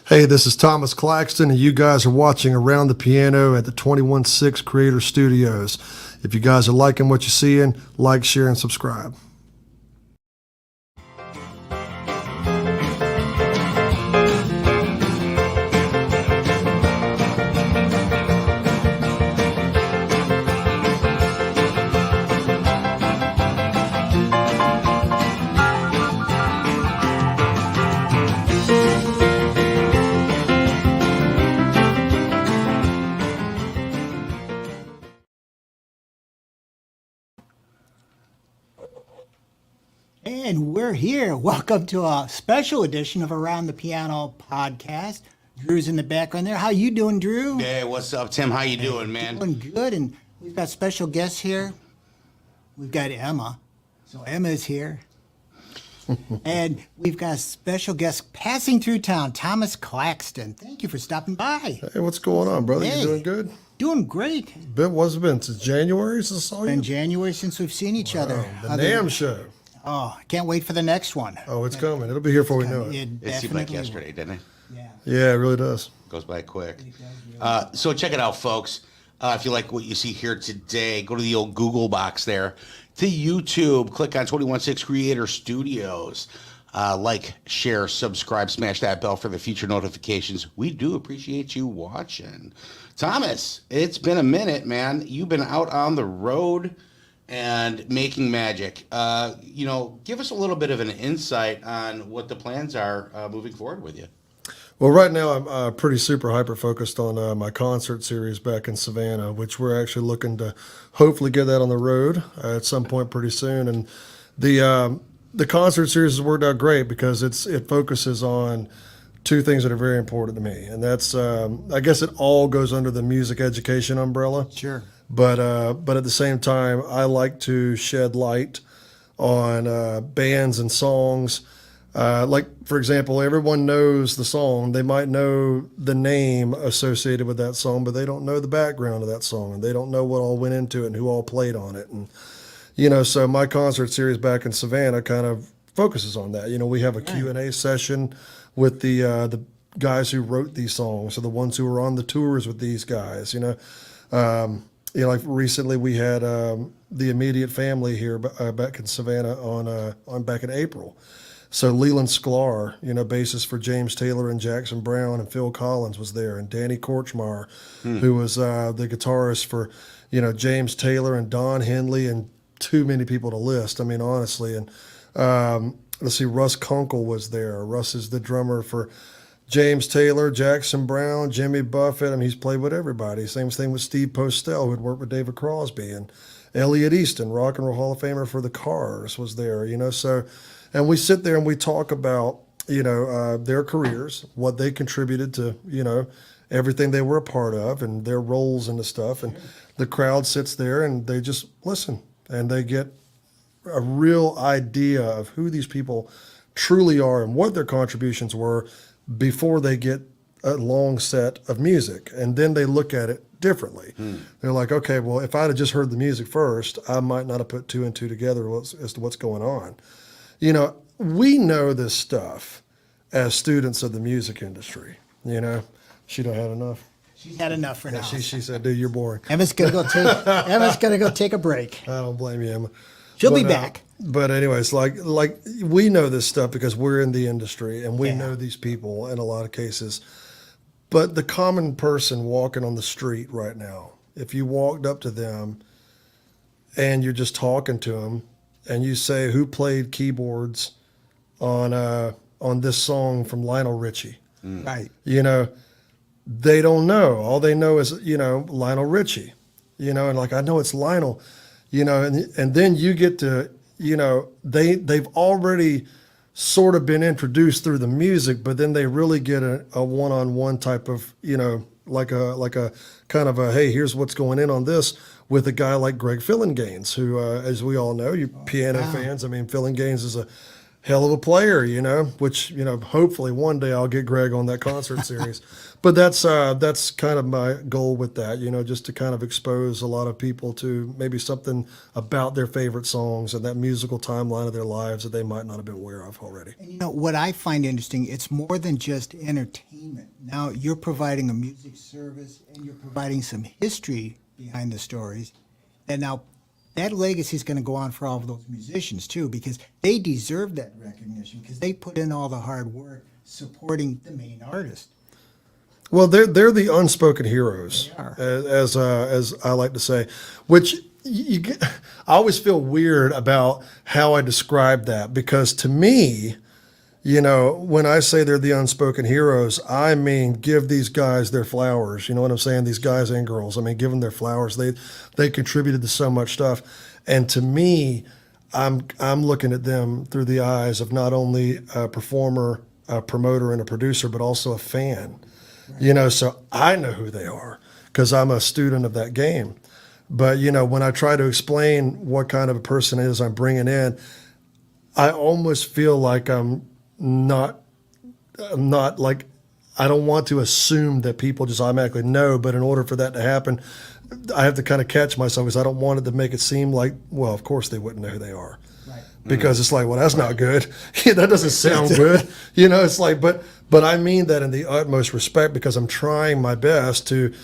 Hey, this is Thomas Claxton, and you guys are watching Around the Piano at the 216 Creator Studios. If you guys are liking what you're seeing, like, share, and subscribe. And we're here. Welcome to a special edition of Around the Piano podcast. Drew's in the background there. How you doing, Drew? Hey, what's up, Tim? How you doing, man? Doing good. And we've got special guests here. We've got Emma. So Emma's here. And we've got a special guest passing through town, Thomas Claxton. Thank you for stopping by. Hey, what's going on, brother? Hey. You doing good? Doing great. What's it been? Since January since I saw you? Been January since we've seen each other. The NAMM show. Oh, I can't wait for the next one. Oh, it's coming. It'll be here before we know it. It seemed like yesterday, didn't it? Yeah. Yeah, it really does. Goes by quick. So check it out, folks. If you like what you see here today, go to the old Google box there, to YouTube, click on 216 Creator Studios. Like, share, subscribe, smash that bell for the future notifications. We do appreciate you watching. Thomas, it's been a minute, man. You've been out on the road and making magic. Give us a little bit of an insight on what the plans are moving forward with you. Well, right now I'm pretty super hyper focused on my concert series back in Savannah, which we're actually looking to hopefully get that on the road at some point pretty soon. And the concert series has worked out great because it focuses on two things that are very important to me, and that's I guess it all goes under the music education umbrella. Sure. But at the same time, I like to shed light on bands and songs. Like, for example, everyone knows the song. They might know the name associated with that song, but they don't know the background of that song, and they don't know what all went into it and who all played on it. And, so my concert series back in Savannah kind of focuses on that. We have a Q&A session with the guys who wrote these songs, or the ones who were on the tours with these guys, like recently we had the immediate family here back in Savannah on back in April. So Leland Sklar, bassist for James Taylor and Jackson Browne, and Phil Collins was there, and Danny Korchmar, who was the guitarist for James Taylor and Don Henley, and too many people to list. I mean, honestly. And let's see, Russ Kunkel was there. Russ is the drummer for James Taylor, Jackson Browne, Jimmy Buffett. I mean, he's played with everybody. Same thing with Steve Postel, who had worked with David Crosby, and Elliot Easton, Rock and Roll Hall of Famer for the Cars, was there. So, and we sit there and we talk about their careers, what they contributed to everything they were a part of, and their roles in the stuff. And the crowd sits there and they just listen, and they get a real idea of who these people truly are and what their contributions were before they get a long set of music. And then they look at it differently. They're like, okay, well, if I'd have just heard the music first, I might not have put two and two together as to what's going on. We know this stuff as students of the music industry. She don't have enough. She's had enough for now. She said, dude, you're boring. Emma's gonna go take a break. I don't blame you, Emma. She'll be back. But anyways, like we know this stuff because we're in the industry and we know these people in a lot of cases. But the common person walking on the street right now, if you walked up to them and you're just talking to them and you say, who played keyboards on this song from Lionel Richie? Right. They don't know. All they know is, Lionel Richie, and like, I know it's Lionel, and then you get to, they've already sort of been introduced through the music, but then they really get a one-on-one type of, like a kind of a, hey, here's what's going in on this, with a guy like Greg Fillinganes, who, as we all know, you piano fans, I mean, Fillinganes hell of a player, which, hopefully one day I'll get Greg on that concert series. But that's kind of my goal with that, just to kind of expose a lot of people to maybe something about their favorite songs and that musical timeline of their lives that they might not have been aware of already. And what I find interesting, it's more than just entertainment. Now you're providing a music service and you're providing some history behind the stories. And now that legacy is going to go on for all of those musicians too, because they deserve that recognition because they put in all the hard work supporting the main artist. Well, they're the unspoken heroes, They are. as I like to say, which I always feel weird about how I describe that, because to me, when I say they're the unspoken heroes, I mean give these guys their flowers. You know what I'm saying? These guys and girls. I mean, give them their flowers. They contributed to so much stuff, and to me, I'm looking at them through the eyes of not only a performer, a promoter, and a producer, but also a fan. So I know who they are because I'm a student of that game. But, when I try to explain what kind of a person it is I'm bringing in, I almost feel like I'm not like, I don't want to assume that people just automatically know. But in order for that to happen, I have to kind of catch myself because I don't want it to make it seem like, well, of course they wouldn't know who they are. Right. Because it's like, well, that's not good. That doesn't sound good. It's like, but I mean that in the utmost respect because I'm trying my best to,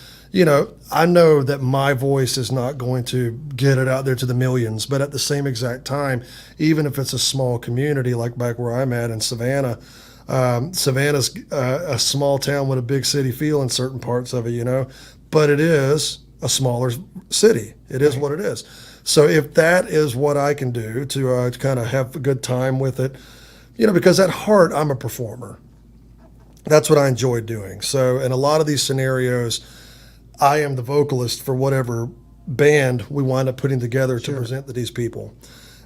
I know that my voice is not going to get it out there to the millions, but at the same exact time, even if it's a small community like back where I'm at in Savannah, Savannah's a small town with a big city feel in certain parts of it, but it is a smaller city. It is what it is. So if that is what I can do to kind of have a good time with it, because at heart, I'm a performer. That's what I enjoy doing. So in a lot of these scenarios, I am the vocalist for whatever band we wind up putting together to present to these people.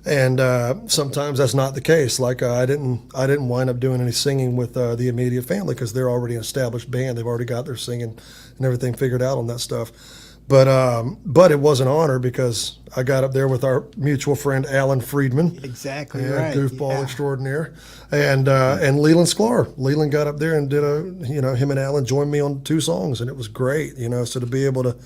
And sometimes that's not the case. Like I didn't wind up doing any singing with the immediate family because they're already an established band. They've already got their singing and everything figured out on that stuff. But it was an honor because I got up there with our mutual friend Alan Friedman. Exactly right. Goofball extraordinaire. And Leland Sklar. Leland got up there and did him and Alan joined me on 2 songs and it was great, so to be able to,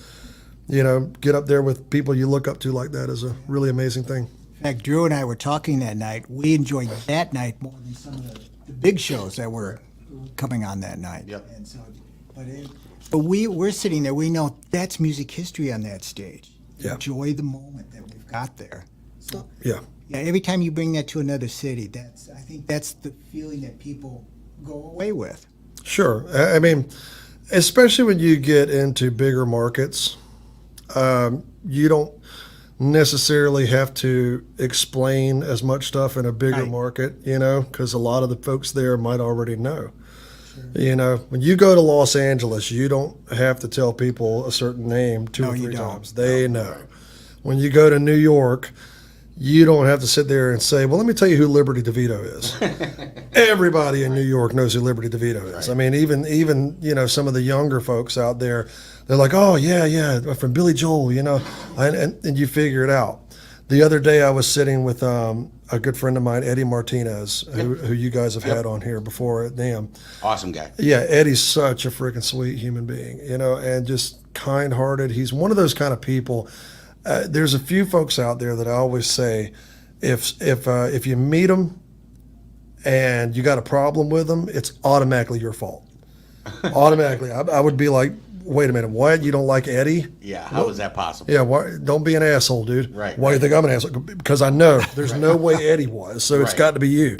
get up there with people you look up to like that is a really amazing thing. In fact, Drew and I were talking that night. We enjoyed that night more than some of the big shows that were coming on that night. Yep. And so, but we're sitting there. We know that's music history on that stage. Yeah. Enjoy the moment that we've got there. So, Yeah. yeah, every time you bring that to another city, I think that's the feeling that people go away with. Sure. I mean, especially when you get into bigger markets, you don't necessarily have to explain as much stuff in a bigger Right. market, because a lot of the folks there might already know. Sure. When you go to Los Angeles, you don't have to tell people a certain name 2 or 3 times. They know. When you go to New York, you don't have to sit there and say, well, let me tell you who Liberty DeVito is. Everybody in New York knows who Liberty DeVito is. Right. I mean, even some of the younger folks out there, they're like, oh, yeah, from Billy Joel, and you figure it out. The other day I was sitting with a good friend of mine, Eddie Martinez, who you guys have had on here before at NAMM. Awesome guy. Yeah, Eddie's such a freaking sweet human being, and just kind-hearted. He's one of those kind of people. There's a few folks out there that I always say, if you meet them and you got a problem with them, it's automatically your fault. Automatically. I would be like, wait a minute, what? You don't like Eddie? Yeah, how is that possible? Yeah, why, don't be an asshole, dude. Right. Why do you think I'm an asshole? Because I know there's no way Eddie was, so it's Right. got to be you.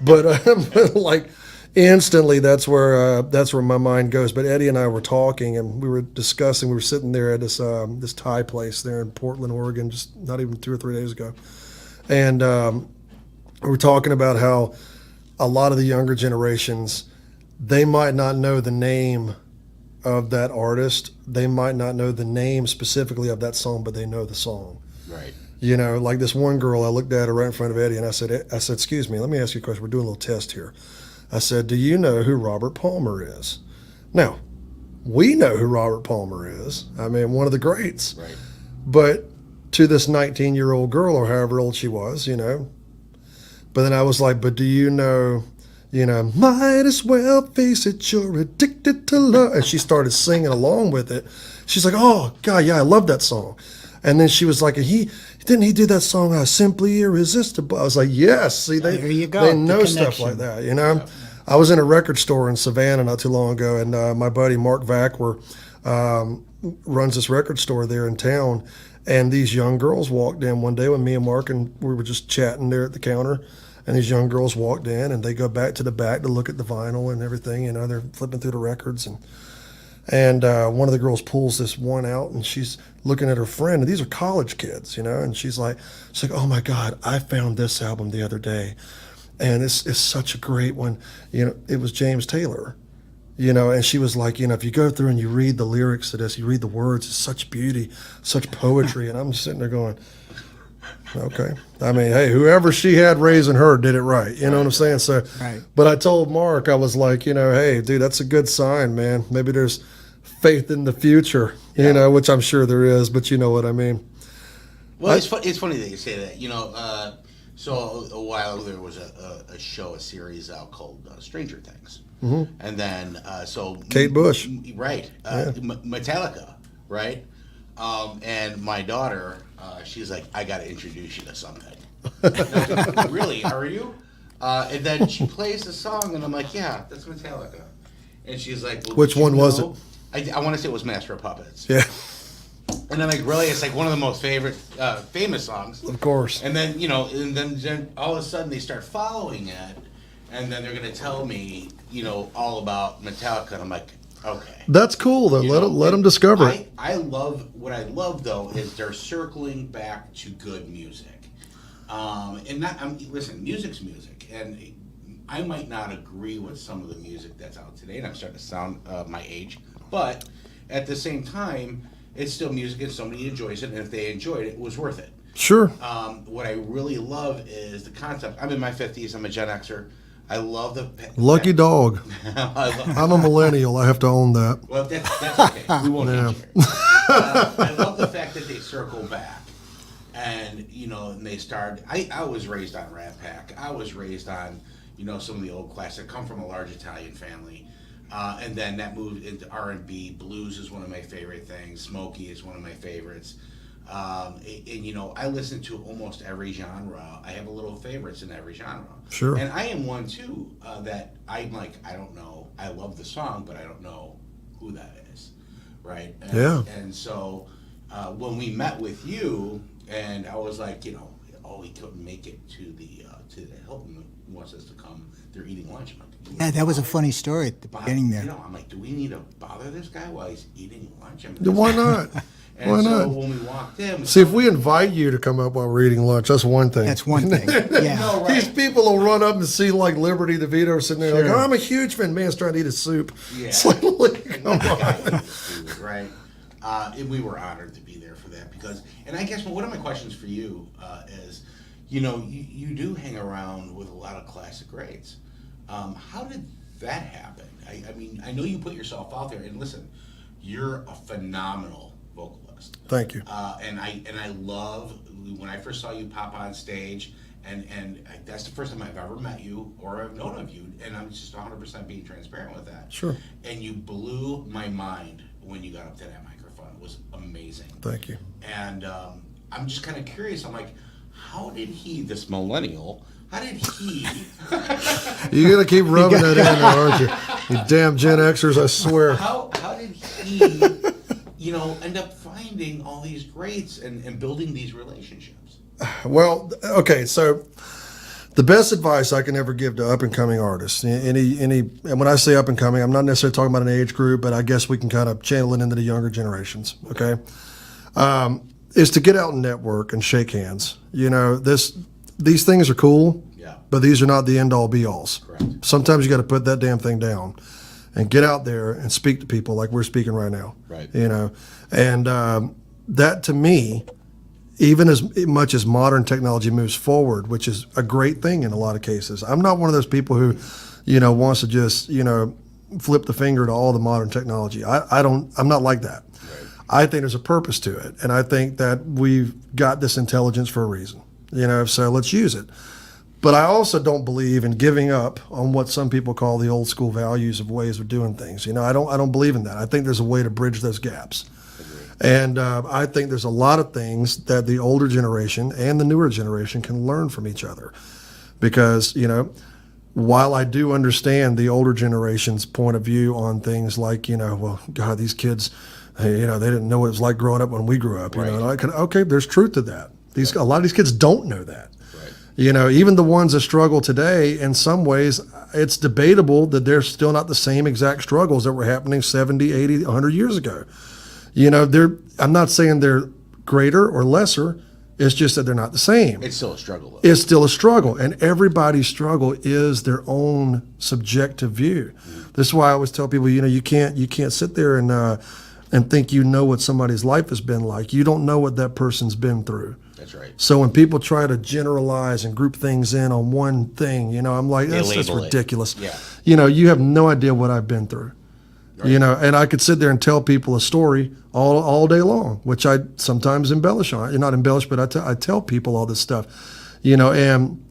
But like instantly, that's where my mind goes. But Eddie and I were talking, and we were discussing. We were sitting there at this Thai place there in Portland, Oregon, just not even 2 or 3 days ago, and we were talking about how a lot of the younger generations, they might not know the name of that artist. They might not know the name specifically of that song, but they know the song. Right. Like this one girl, I looked at her right in front of Eddie, and I said, excuse me, let me ask you a question. We're doing a little test here. I said, do you know who Robert Palmer is? Now, we know who Robert Palmer is. I mean, one of the greats. Right. But to this 19-year-old girl, or however old she was, But then I was like, but do you know, might as well face it, you're addicted to love. And she started singing along with it. She's like, oh, God, yeah, I love that song. And then she was like, didn't he do that song, Simply Irresistible? I was like, yes. See, There you go, they the know stuff connection. like that, I was in a record store in Savannah not too long ago, and my buddy Mark Vackwer runs this record store there in town. And these young girls walked in one day with me and Mark, and we were just chatting there at the counter. And these young girls walked in, and they go back to the back to look at the vinyl and everything. They're flipping through the records, and one of the girls pulls this one out, and she's looking at her friend, and these are college kids, and she's like, oh my God, I found this album the other day, and it's such a great one. It was James Taylor, and she was like, if you go through and you read the lyrics to this, you read the words, it's such beauty, such poetry, and I'm sitting there going, okay. I mean, hey, whoever she had raising her did it right. You know what I'm saying? So, Right. But I told Mark, I was like, hey, dude, that's a good sign, man. Maybe there's faith in the future, which I'm sure there is, but you know what I mean. Well, it's funny that you say that. So a while ago there was a series out called Stranger Things. Mm-hmm. And then, Kate Bush. Right. Metallica, right? And my daughter, she's like, I got to introduce you to something. Like, really? Are you? And then she plays the song, and I'm like, yeah, that's Metallica. And she's like, well, which one was it? I want to say it was Master of Puppets. Yeah. And I'm like, really? It's like one of the most famous songs. Of course. And then, and then all of a sudden they start following it, and then they're going to tell me, all about Metallica. And I'm like, okay. That's cool, though. Let them discover it. What I love, though, is they're circling back to good music. Listen, music's music. And I might not agree with some of the music that's out today, and I'm starting to sound my age. But at the same time, it's still music, and somebody enjoys it, and if they enjoyed it, it was worth it. Sure. What I really love is the concept. I'm in my 50s. I'm a Gen Xer. I love the... Lucky dog. I'm a millennial. I have to own that. Well, that's okay. We won't hate you. I love the fact that they circle back. And, and they start... I was raised on Rat Pack. I was raised on, some of the old classics. I come from a large Italian family. And then that moved into R&B. Blues is one of my favorite things. Smokey is one of my favorites. I listen to almost every genre. I have a little favorites in every genre. Sure. And I am one too that I'm like, I don't know. I love the song, but I don't know who that is, right? And, yeah. And so when we met with you, and I was like, he couldn't make it to the Hilton. He wants us to come. They're eating lunch. I'm like, Yeah, that was a funny story at the beginning there. I'm like, do we need to bother this guy while he's eating lunch? Why not? And Why so not? when we walked in, See, if we invite you to come up while we're eating lunch, that's one thing. That's one thing. Yeah. No, right. These people will run up and see like Liberty DeVito sitting there like, Sure. oh, I'm a huge fan. Man's trying to eat his soup. Yeah. It's like, come on. Food, right? And we were honored to be there for that and I guess one of my questions for you is, you do hang around with a lot of classic greats. How did that happen? I mean, I know you put yourself out there, and listen, you're a phenomenal vocalist. Thank you. And I love when I first saw you pop on stage, and that's the first time I've ever met you or I've known of you, and I'm just 100% being transparent with that. Sure. And you blew my mind when you got up to that microphone. It was amazing. Thank you. And I'm just kind of curious. I'm like, how did this millennial? How did he? You're going to keep rubbing that in there, aren't you? You damn Gen Xers, I swear. How did he, end up finding all these greats and building these relationships? Well, okay, so the best advice I can ever give to up-and-coming artists, and when I say up-and-coming, I'm not necessarily talking about an age group, but I guess we can kind of channel it into the younger generations, okay, is to get out and network and shake hands. These things are cool, Yeah. but these are not the end-all, be-alls. Correct. Sometimes you got to put that damn thing down and get out there and speak to people like we're speaking right now. Right. And that to me, even as much as modern technology moves forward, which is a great thing in a lot of cases, I'm not one of those people who, wants to just, flip the finger to all the modern technology. I'm not like that. Right. I think there's a purpose to it. And I think that we've got this intelligence for a reason, so let's use it. But I also don't believe in giving up on what some people call the old school values of ways of doing things. I don't believe in that. I think there's a way to bridge those gaps. And I think there's a lot of things that the older generation and the newer generation can learn from each other. Because, while I do understand the older generation's point of view on things like, well, God, these kids, they didn't know what it was like growing up when we grew up. Okay, there's truth to that. A lot of these kids don't know that. Even the ones that struggle today, in some ways, it's debatable that they're still not the same exact struggles that were happening 70, 80, 100 years ago. I'm not saying they're greater or lesser. It's just that they're not the same. It's still a struggle, though. It's still a struggle, and everybody's struggle is their own subjective view. This is why I always tell people, you can't sit there and think you know what somebody's life has been like. You don't know what that person's been through. That's right. So when people try to generalize and group things in on one thing, I'm like, that's ridiculous. Yeah. You have no idea what I've been through. Right. And I could sit there and tell people a story all day long, which I sometimes embellish on. Not embellish, but I tell people all this stuff, and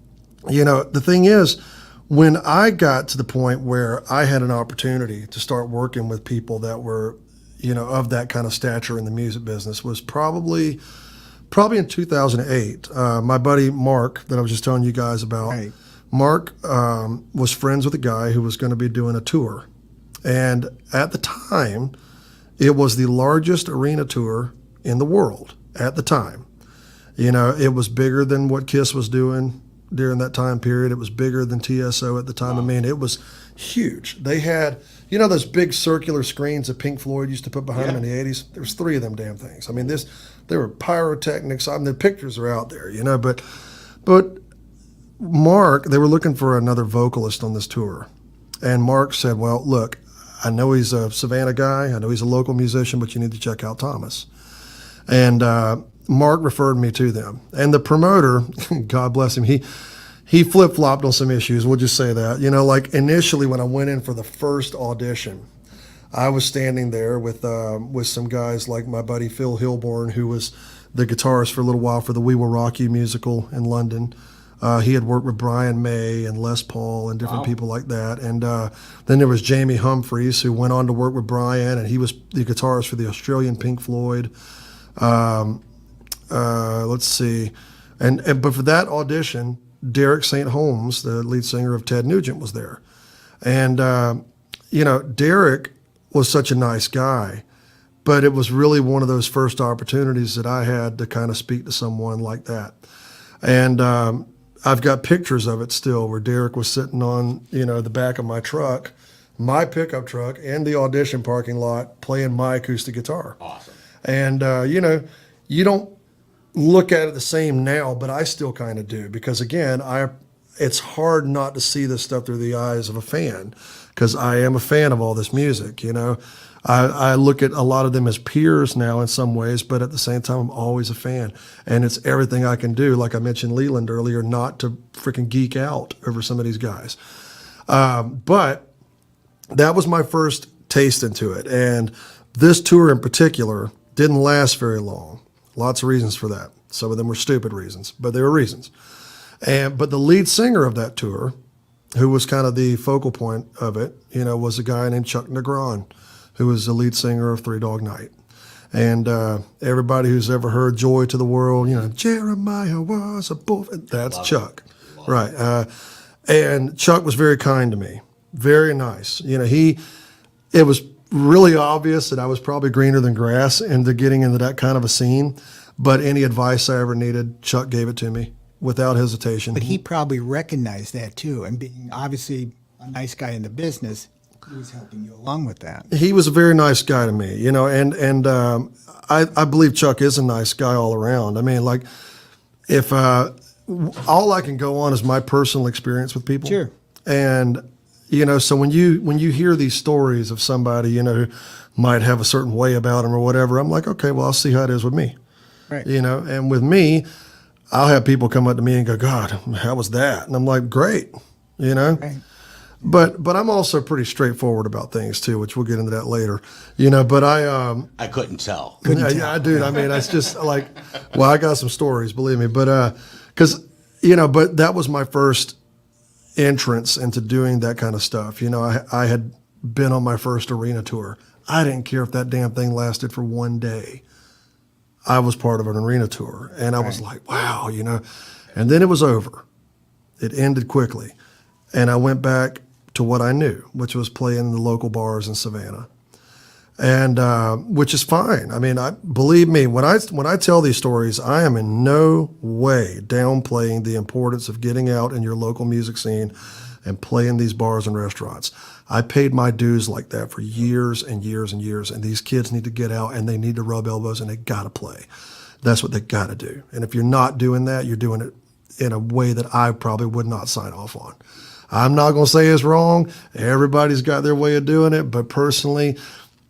the thing is, when I got to the point where I had an opportunity to start working with people that were, of that kind of stature in the music business, was probably in 2008. My buddy Mark, that I was just telling you guys about, right. Mark was friends with a guy who was going to be doing a tour. And at the time, it was the largest arena tour in the world at the time. It was bigger than what Kiss was doing during that time period. It was bigger than TSO at the time. Wow. I mean, it was huge. They had, those big circular screens that Pink Floyd used to put behind them in the 80s? There was 3 of them damn things. I mean, there were pyrotechnics. I mean, the pictures are out there, but Mark, they were looking for another vocalist on this tour. And Mark said, well, look, I know he's a Savannah guy. I know he's a local musician, but you need to check out Thomas. And Mark referred me to them. And the promoter, God bless him, he flip-flopped on some issues. We'll just say that. Like initially when I went in for the first audition, I was standing there with some guys like my buddy Phil Hilborn, who was the guitarist for a little while for the We Will Rock You musical in London. He had worked with Brian May and Les Paul and different people like that. And then there was Jamie Humphries, who went on to work with Brian, and he was the guitarist for the Australian Pink Floyd. Let's see. But for that audition, Derek St. Holmes, the lead singer of Ted Nugent, was there. And, Derek was such a nice guy, but it was really one of those first opportunities that I had to kind of speak to someone like that. And I've got pictures of it still where Derek was sitting on, the back of my truck, my pickup truck, in the audition parking lot playing my acoustic guitar. Awesome. And, you don't look at it the same now, but I still kind of do because, again, it's hard not to see this stuff through the eyes of a fan because I am a fan of all this music, I look at a lot of them as peers now in some ways, but at the same time, I'm always a fan. And it's everything I can do, like I mentioned Leland earlier, not to freaking geek out over some of these guys. But that was my first taste into it. And this tour in particular didn't last very long. Lots of reasons for that. Some of them were stupid reasons, but they were reasons. But the lead singer of that tour, who was kind of the focal point of it, was a guy named Chuck Negron, who was the lead singer of Three Dog Night. And everybody who's ever heard Joy to the World, Jeremiah was a bull. That's Chuck. Right. And Chuck was very kind to me. Very nice. It was really obvious that I was probably greener than grass into getting into that kind of a scene. But any advice I ever needed, Chuck gave it to me without hesitation. But he probably recognized that too. And being obviously a nice guy in the business, he was helping you along with that. He was a very nice guy to me, and I believe Chuck is a nice guy all around. I mean, like, if all I can go on is my personal experience with people. Sure. And, so when you hear these stories of somebody, who might have a certain way about them or whatever, I'm like, okay, well, I'll see how it is with me. Right. And with me, I'll have people come up to me and go, God, how was that? And I'm like, great, Right. But I'm also pretty straightforward about things too, which we'll get into that later. But I couldn't tell. yeah, dude. I mean, it's just like, well, I got some stories, believe me. But because but that was my first entrance into doing that kind of stuff. I had been on my first arena tour. I didn't care if that damn thing lasted for one day. I was part of an arena tour, and I was like, wow, and then it was over. It ended quickly. And I went back to what I knew, which was playing the local bars in Savannah. And which is fine. I mean, believe me, when I tell these stories, I am in no way downplaying the importance of getting out in your local music scene and playing these bars and restaurants. I paid my dues like that for years and years and years, and these kids need to get out and they need to rub elbows and they got to play. That's what they got to do. And if you're not doing that, you're doing it in a way that I probably would not sign off on. I'm not going to say it's wrong. Everybody's got their way of doing it, but personally,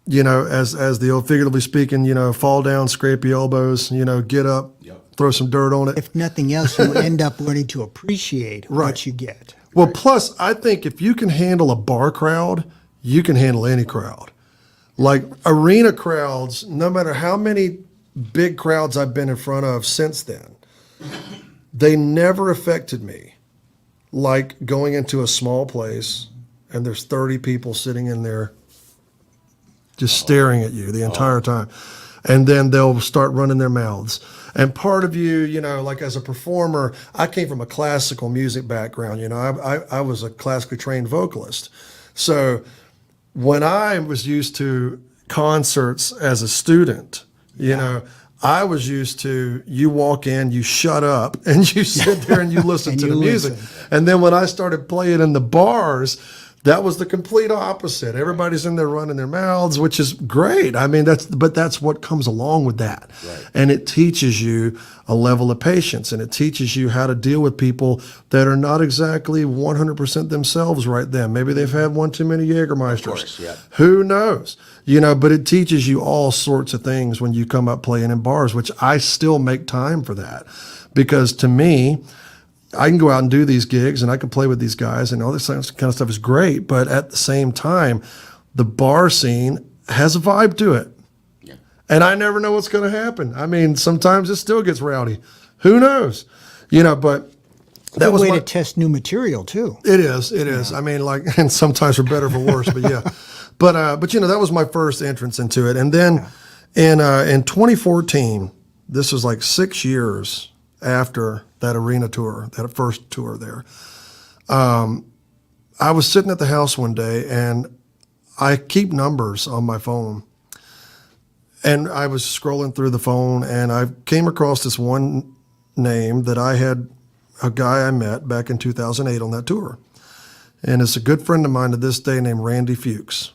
as the old figuratively speaking, fall down, scrape your elbows, get up, throw some dirt on it. If nothing else, you end up learning to appreciate what you get. Well, plus, I think if you can handle a bar crowd, you can handle any crowd. Like arena crowds, no matter how many big crowds I've been in front of since then, they never affected me like going into a small place and there's 30 people sitting in there just staring at you the entire time. And then they'll start running their mouths. And part of you, like as a performer, I came from a classical music background. I was a classically trained vocalist. So when I was used to concerts as a student, I was used to, you walk in, you shut up, and you sit there and you listen to the music. And then when I started playing in the bars, that was the complete opposite. Everybody's in there running their mouths, which is great. I mean, that's what comes along with that. Right. And it teaches you a level of patience, and it teaches you how to deal with people that are not exactly 100% themselves right then. Maybe they've had one too many Jägermeisters. Of course, yeah. Who knows? But it teaches you all sorts of things when you come up playing in bars, which I still make time for that. Because to me, I can go out and do these gigs and I can play with these guys and all this kind of stuff is great. But at the same time, the bar scene has a vibe to it. Yeah. And I never know what's going to happen. I mean, sometimes it still gets rowdy. Who knows? But that was a way to test new material too. It is. It is. I mean, and sometimes for better, for worse, but yeah. But that was my first entrance into it. And then in 2014, this was like 6 years after that arena tour, that first tour there. I was sitting at the house one day and I keep numbers on my phone. And I was scrolling through the phone and I came across this one name that I had a guy I met back in 2008 on that tour. And it's a good friend of mine to this day named Randy Fuchs.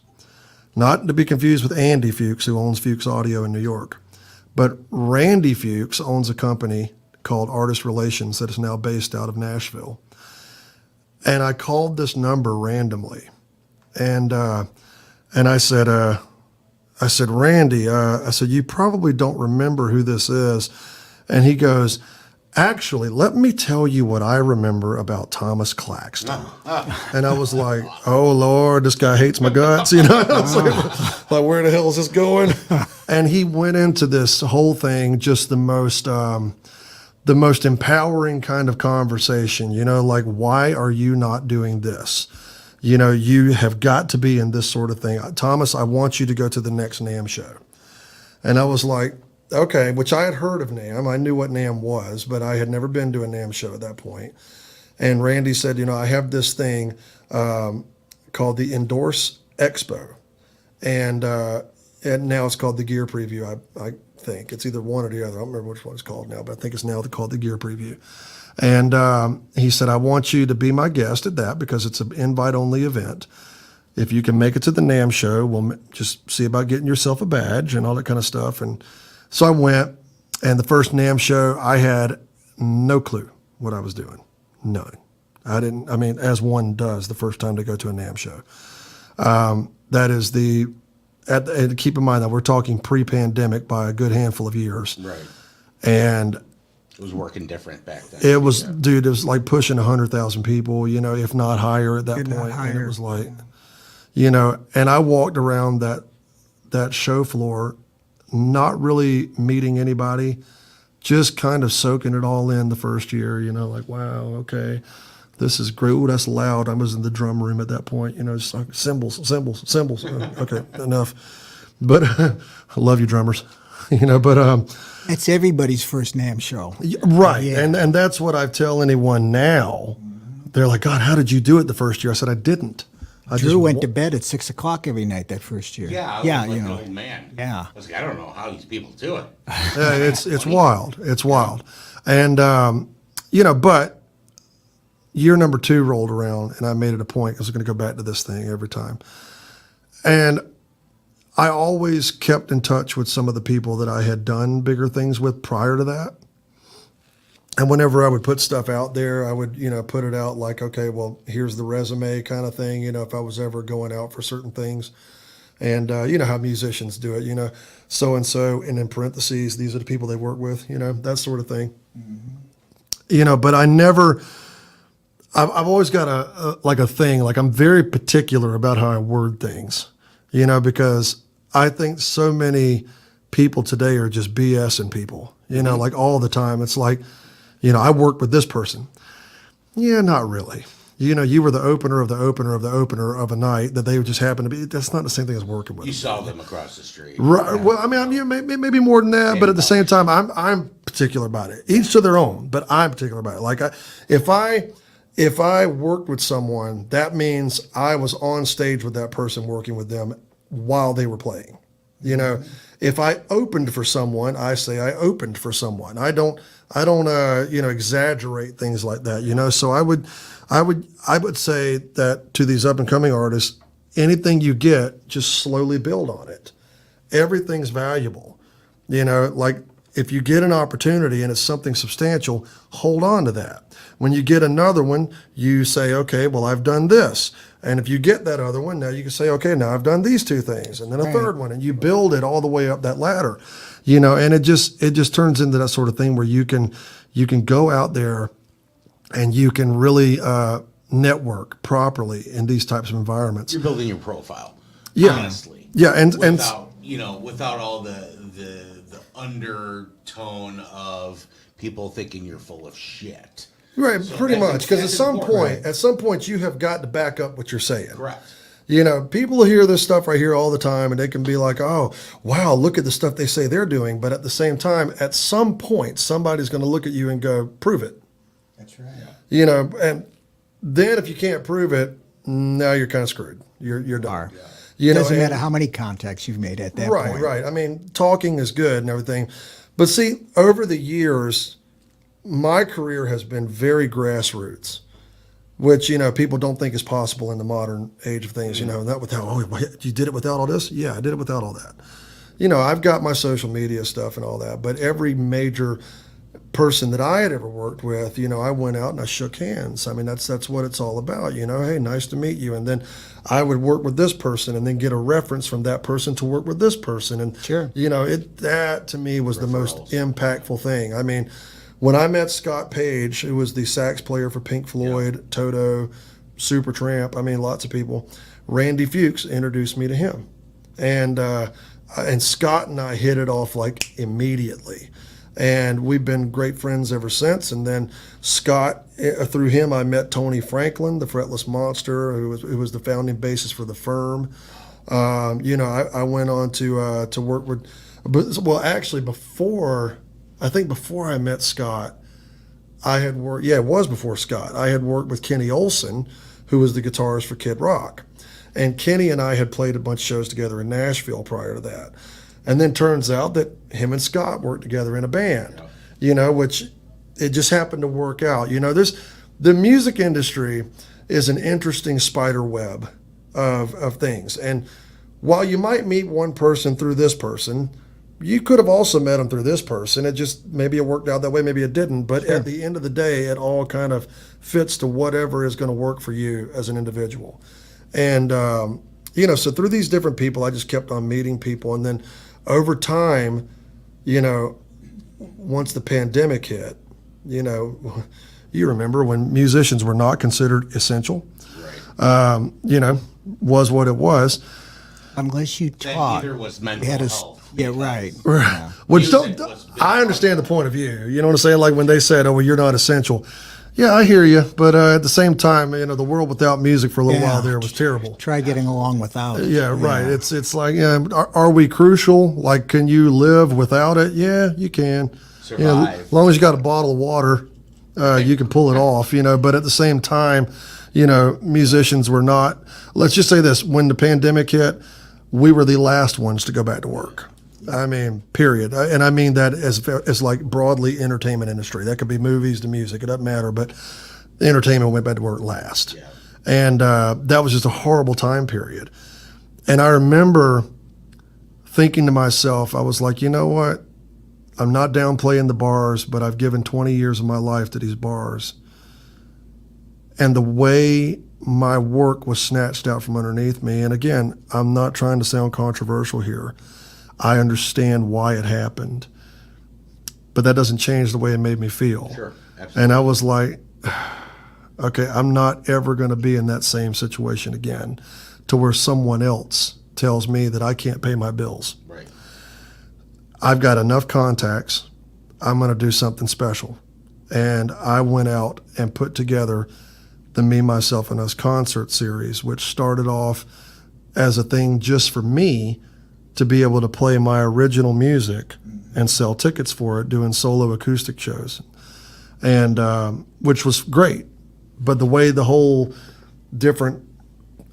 Not to be confused with Andy Fuchs, who owns Fuchs Audio in New York. But Randy Fuchs owns a company called Artist Relations that is now based out of Nashville. And I called this number randomly. And I said, Randy, I said, you probably don't remember who this is. And he goes, actually, let me tell you what I remember about Thomas Claxton. And I was like, oh, Lord, this guy hates my guts. I was like, where the hell is this going? And he went into this whole thing, just the most empowering kind of conversation, like, why are you not doing this? You have got to be in this sort of thing. Thomas, I want you to go to the next NAMM show. And I was like, okay, which I had heard of NAMM. I knew what NAMM was, but I had never been to a NAMM show at that point. And Randy said, I have this thing called the Endorse Expo. And now it's called the Gear Preview, I think. It's either one or the other. I don't remember which one it's called now, but I think it's now called the Gear Preview. And he said, I want you to be my guest at that because it's an invite-only event. If you can make it to the NAMM show, we'll just see about getting yourself a badge and all that kind of stuff. And so I went, and the first NAMM show, I had no clue what I was doing. None. As one does the first time they go to a NAMM show. That is and keep in mind that we're talking pre-pandemic by a good handful of years. Right. And it was working different back then. It was, dude, it was like pushing 100,000 people, if not higher at that point. And it was like, and I walked around that show floor, not really meeting anybody, just kind of soaking it all in the first year, like, wow, okay, this is great. Ooh, that's loud. I was in the drum room at that point, just like cymbals. Okay, enough. But I love you, drummers, but That's everybody's first NAMM show. right. Yeah. And that's what I tell anyone now. They're like, God, how did you do it the first year? I said, I didn't. Drew went to bed at 6 o'clock every night that first year. Yeah, I was yeah, like an old man. Yeah. I was like, I don't know how these people do it. Yeah, it's wild. It's wild. And, but year number 2 rolled around, and I made it a point, I was going to go back to this thing every time. And I always kept in touch with some of the people that I had done bigger things with prior to that. And whenever I would put stuff out there, I would, put it out like, okay, well, here's the resume kind of thing, if I was ever going out for certain things. And you know how musicians do it, so-and-so, and in parentheses, these are the people they work with, that sort of thing. Mm-hmm. But I've always got a thing, like I'm very particular about how I word things, because I think so many people today are just BSing people, like all the time. It's like, I worked with this person. Yeah, not really. You were the opener of the opener of the opener of a night that they just happened to be. That's not the same thing as working with You them. saw them across the street. Right. Yeah. Well, I mean, maybe more than that, but at the same time, I'm particular about it. Each to their own, but I'm particular about it. Like, if I worked with someone, that means I was on stage with that person working with them while they were playing. If I opened for someone, I say I opened for someone. I don't exaggerate things like that. So I would say that to these up and coming artists, anything you get, just slowly build on it. Everything's valuable. Like if you get an opportunity and it's something substantial, hold on to that. When you get another one, you say, okay, well, I've done this. And if you get that other one, now you can say, okay, now I've done these 2 things, and then a third one, and you build it all the way up that ladder, and it just turns into that sort of thing where you can go out there and you can really network properly in these types of environments. You're building your profile. Yeah. Honestly. Yeah. And without all the undertone of people thinking you're full of shit. right, So pretty that's- much. Because that's at some point you have got to back up what you're saying. Correct. People hear this stuff right here all the time, and they can be like, oh, wow, look at the stuff they say they're doing. But at the same time, at some point, somebody's going to look at you and go, prove it. That's right. And then if you can't prove it, now you're kind of screwed. You're done. Doesn't matter how many contacts you've made at that point. Right. I mean, talking is good and everything. But see, over the years, my career has been very grassroots, which, people don't think is possible in the modern age of things, not without, you did it without all this? Yeah, I did it without all that. I've got my social media stuff and all that, but every major person that I had ever worked with, I went out and I shook hands. I mean, that's what it's all about, hey, nice to meet you. And then I would work with this person and then get a reference from that person to work with this person. And, Sure. that to me was the most impactful thing. I mean, when I met Scott Page, who was the sax player for Pink Floyd, Toto, Supertramp, I mean, lots of people, Randy Fuchs introduced me to him. And Scott and I hit it off like immediately. And we've been great friends ever since. And then Scott, through him, I met Tony Franklin, the fretless monster, who was the founding bassist for The Firm. I went on to work with, actually before I met Scott, I had worked, it was before Scott. I had worked with Kenny Olson, who was the guitarist for Kid Rock. And Kenny and I had played a bunch of shows together in Nashville prior to that. And then turns out that him and Scott worked together in a band, which it just happened to work out. The music industry is an interesting spider web of things. And while you might meet one person through this person, you could have also met them through this person. Maybe it worked out that way, maybe it didn't. But at the end of the day, it all kind of fits to whatever is going to work for you as an individual. And, so through these different people, I just kept on meeting people. And then over time, once the pandemic hit, you remember when musicians were not considered essential, Right. was what it was. Unless you That taught. either was We mental had a health. Yeah, right. Right. Which Music don't, was big I understand the point of view. You know what I'm saying? Like when they said, "Oh, well, you're not essential." Yeah, I hear you, but at the same time, the world without music for a little Yeah. while there was terrible. Try getting along without it. Yeah, right. It's like, are we crucial? Like, can you live without it? Yeah, you can. Survive. As long as you got a bottle of water, you can pull it off. But at the same time, musicians were not. Let's just say this: when the pandemic hit, we were the last ones to go back to work. I mean, period. And I mean that as like broadly entertainment industry. That could be movies to music. It doesn't matter. But entertainment went back to work last. Yeah. And that was just a horrible time period. And I remember thinking to myself, I was like, you know what? I'm not downplaying the bars, but I've given 20 years of my life to these bars. And the way my work was snatched out from underneath me, and again, I'm not trying to sound controversial here. I understand why it happened, but that doesn't change the way it made me feel. Sure, absolutely. And I was like, okay, I'm not ever going to be in that same situation again to where someone else tells me that I can't pay my bills. Right. I've got enough contacts. I'm going to do something special. And I went out and put together the Me, Myself, and Us concert series, which started off as a thing just for me to be able to play my original music and sell tickets for it, doing solo acoustic shows, and which was great. But the way the whole different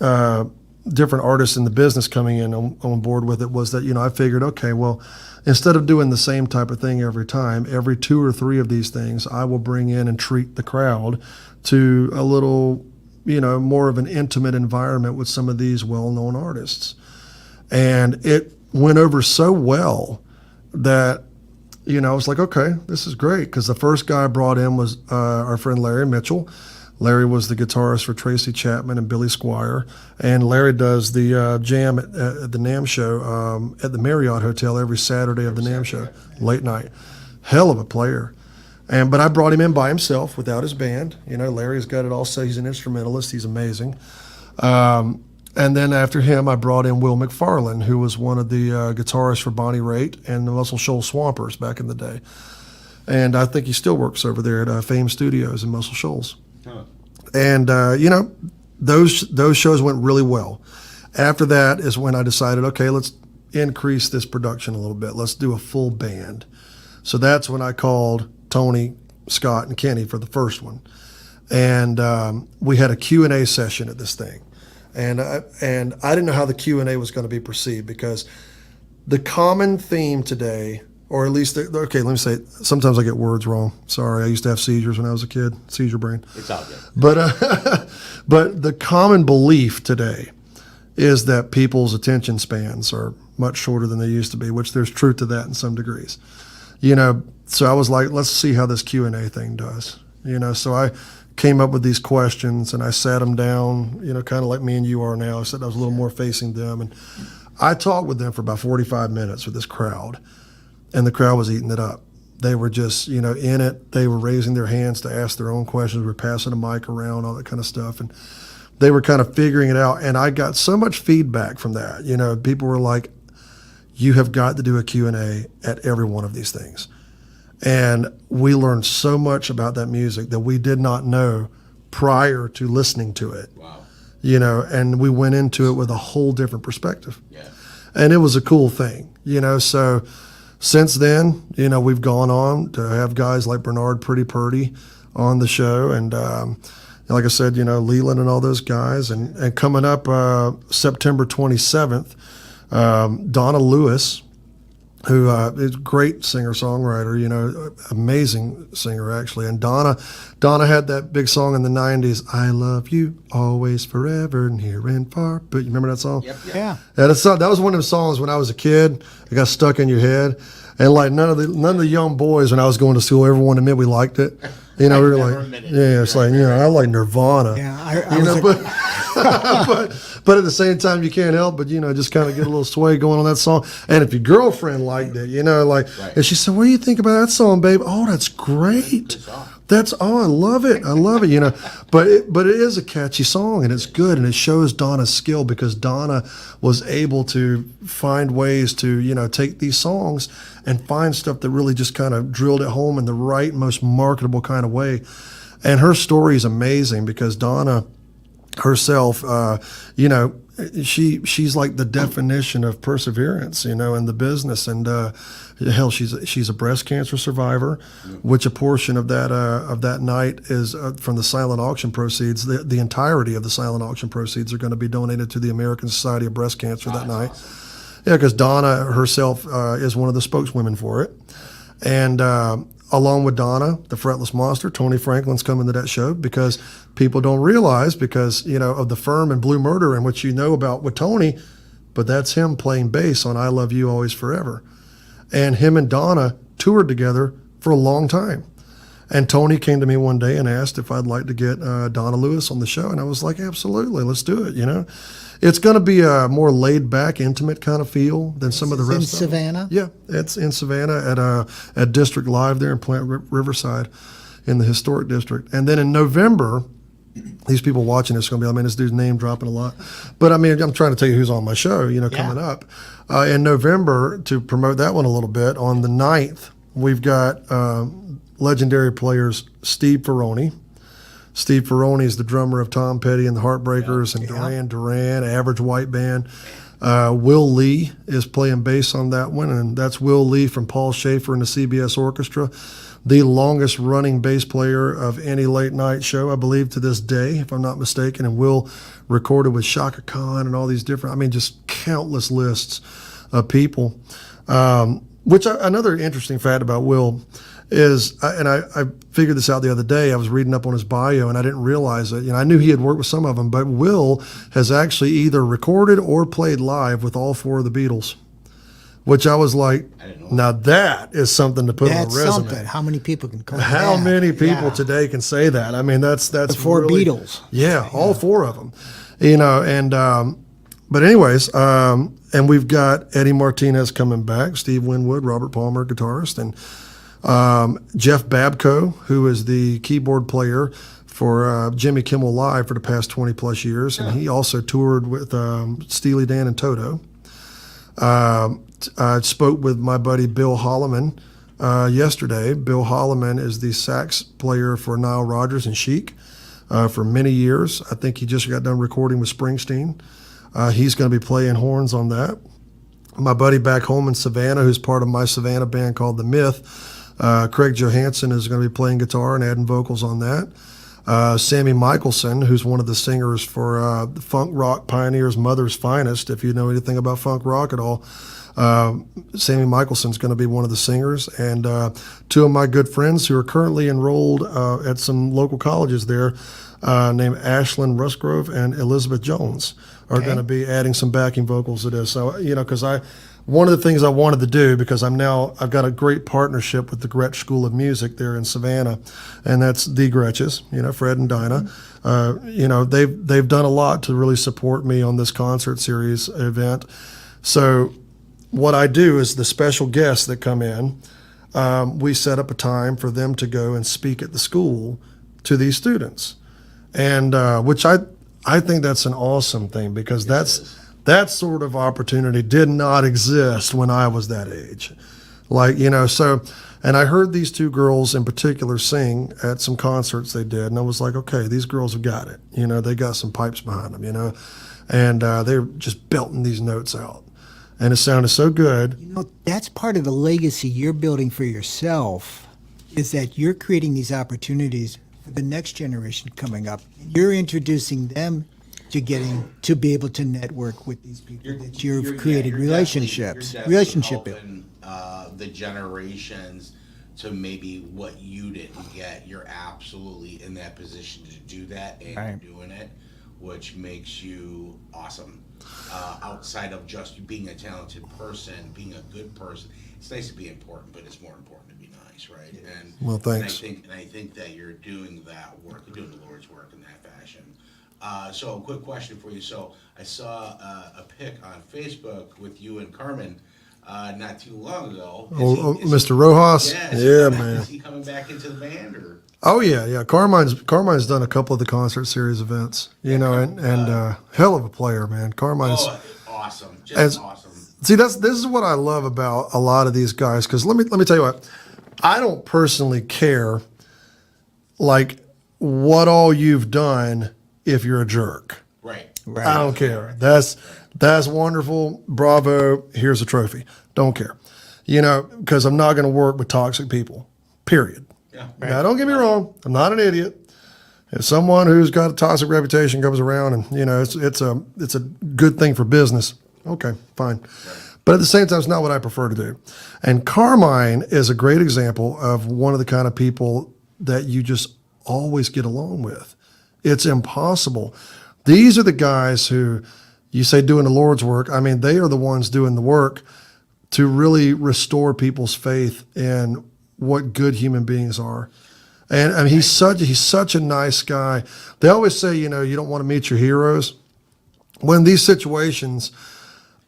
artists in the business coming in on board with it was that, I figured, okay, well, instead of doing the same type of thing every time, every 2 or 3 of these things, I will bring in and treat the crowd to a little, more of an intimate environment with some of these well-known artists. And it went over so well that, I was like, okay, this is great. Because the first guy I brought in was our friend Larry Mitchell. Larry was the guitarist for Tracy Chapman and Billy Squire. And Larry does the jam at the NAMM show at the Marriott Hotel every Saturday of the NAMM show, late night. Hell of a player. But I brought him in by himself without his band. Larry's got it all. So he's an instrumentalist. He's amazing. And then after him, I brought in Will McFarlane, who was one of the guitarists for Bonnie Raitt and the Muscle Shoals Swampers back in the day. And I think he still works over there at Fame Studios in Muscle Shoals. Huh. And, those shows went really well. After that is when I decided, okay, let's increase this production a little bit. Let's do a full band. So that's when I called Tony, Scott, and Kenny for the first one. And we had a Q&A session at this thing. And I didn't know how the Q&A was going to be perceived, because the common theme today, or at least, okay, let me say it. Sometimes I get words wrong. Sorry, I used to have seizures when I was a kid, seizure brain. It's all good. But the common belief today is that people's attention spans are much shorter than they used to be, which there's truth to that in some degrees. So I was like, let's see how this Q&A thing does. So I came up with these questions and I sat them down, kind of like me and you are now, except I was a little more facing them. And I talked with them for about 45 minutes with this crowd, and the crowd was eating it up. They were just, in it. They were raising their hands to ask their own questions. We were passing a mic around, all that kind of stuff. And they were kind of figuring it out. And I got so much feedback from that. People were like, you have got to do a Q&A at every one of these things. And we learned so much about that music that we did not know prior to listening to it. Wow. And we went into it with a whole different perspective. Yeah. And it was a cool thing, so since then, we've gone on to have guys like Bernard Pretty Purdy on the show. And like I said, Leland and all those guys. And coming up September 27th, Donna Lewis, who is a great singer-songwriter, amazing singer, actually. And Donna had that big song in the 90s, I Love You Always Forever, Near and Far. But you remember that song? Yep. Yeah. Yeah, that was one of the songs when I was a kid. It got stuck in your head. And like none of the young boys when I was going to school ever wanted to admit we liked it. We were like, yeah, it's like, I like Nirvana. Yeah, But at the same time, you can't help but, just kind of get a little sway going on that song. And if your girlfriend liked it, Right. and she said, what do you think about that song, babe? Oh, that's great. I love it. I love it, you know. But it is a catchy song, and it's good, and it shows Donna's skill, because Donna was able to find ways to, you know, take these songs and find stuff that really just kind of drilled it home in the right, most marketable kind of way. And her story is amazing, because Donna herself, you know, she's like the definition of perseverance, you know, in the business. And hell, she's a breast cancer survivor, which a portion of that night is from the silent auction proceeds. The entirety of the silent auction proceeds are going to be donated to the American Society of Breast Cancer that night. Yeah, because Donna herself is one of the spokeswomen for it. And along with Donna, the Fretless Monster, Tony Franklin's coming to that show, because people don't realize, because, you know, of the Firm and Blue Murder, and what you know about with Tony, but that's him playing bass on I Love You Always Forever. And him and Donna toured together for a long time. And Tony came to me one day and asked if I'd like to get Donna Lewis on the show. And I was like, absolutely, let's do it, you know. It's going to be a more laid-back, intimate kind of feel than some of the rest in of them. Savannah? Yeah, it's in Savannah at District Live there in Plant Riverside in the Historic District. And then in November, these people watching this are going to be, I mean, this dude's name dropping a lot. But, I mean, I'm trying to tell you who's on my show, you know, coming up. In November, to promote that one a little bit, on the 9th, we've got legendary players Steve Ferroni. Steve Ferroni is the drummer of Tom Petty and the Heartbreakers and Duran Duran, Average White Band. Will Lee is playing bass on that one, and that's Will Lee from Paul Schaefer and the CBS Orchestra, the longest running bass player of any late night show, I believe, to this day, if I'm not mistaken. And Will recorded with Shaka Khan and all these different, I mean, just countless lists of people. Another interesting fact about Will is, and I figured this out the other day, I was reading up on his bio and I didn't realize it. You know, I knew he had worked with some of them, but Will has actually either recorded or played live with all 4 of the Beatles, which I was like, now that is something to put on a resume. That's something. How many people can call How that? many people today can say that? I mean, that's The 4 really, Beatles. Yeah, all 4 of them. You know, and but anyways, and we've got Eddie Martinez coming back, Steve Winwood, Robert Palmer, guitarist, and Jeff Babco, who is the keyboard player for Jimmy Kimmel Live for the past 20 plus years, and he also toured with Steely Dan and Toto. I spoke with my buddy Bill Holloman yesterday. Bill Holloman is the sax player for Nile Rodgers and Chic for many years. I think he just got done recording with Springsteen. He's going to be playing horns on that. My buddy back home in Savannah, who's part of my Savannah band called The Myth, Craig Johansson is going to be playing guitar and adding vocals on that. Sammy Michelson, who's one of the singers for Funk Rock Pioneers Mother's Finest, if you know anything about funk rock at all. Sammy Michelson's going to be one of the singers. And 2 of my good friends who are currently enrolled at some local colleges there, named Ashlyn Rusgrove and Elizabeth Jones, are going to be adding some backing vocals to this. So, you know, because one of the things I wanted to do, because I've got a great partnership with the Gretsch School of Music there in Savannah, and that's the Gretches, you know, Fred and Dinah. You know, they've done a lot to really support me on this concert series event. So what I do is the special guests that come in, we set up a time for them to go and speak at the school to these students, and which I think that's an awesome thing, because that sort of opportunity did not exist when I was that age. Like, you know, so, and I heard these 2 girls in particular sing at some concerts they did, and I was like, okay, these girls have got it. You know, they got some pipes behind them, you know, and they're just belting these notes out. And it sounded so good. You know, that's part of the legacy you're building for yourself, is that you're creating these opportunities for the next generation coming up. You're introducing them to getting to be able to network with these people that you've created relationships. Relationship building. The generations to maybe what you didn't get. You're absolutely in that position to do that, and you're doing it, which makes you awesome. Outside of just you being a talented person, being a good person, it's nice to be important, but it's more important to be nice, right? And well, thanks. And I think that you're doing that work. You're doing the Lord's work in that fashion. So, a quick question for you. So, I saw a pic on Facebook with you and Carmen not too long ago. Mr. Rojas? Yeah, man. Is he coming back into the band? Or? Oh, yeah. Carmine's done a couple of the concert series events, and hell of a player, man. Carmine's awesome. Just awesome. See, this is what I love about a lot of these guys, because let me tell you what, I don't personally care, like, what all you've done if you're a jerk. Right. I don't care. That's wonderful. Bravo. Here's a trophy. Don't care. Because I'm not going to work with toxic people, period. Yeah. Now, don't get me wrong. I'm not an idiot. If someone who's got a toxic reputation comes around and, it's a good thing for business, okay, fine. Right. But at the same time, it's not what I prefer to do. And Carmine is a great example of one of the kind of people that you just always get along with. It's impossible. These are the guys who, you say doing the Lord's work. I mean, they are the ones doing the work to really restore people's faith in what good human beings are. And I mean, he's such a nice guy. They always say, you don't want to meet your heroes. When these situations,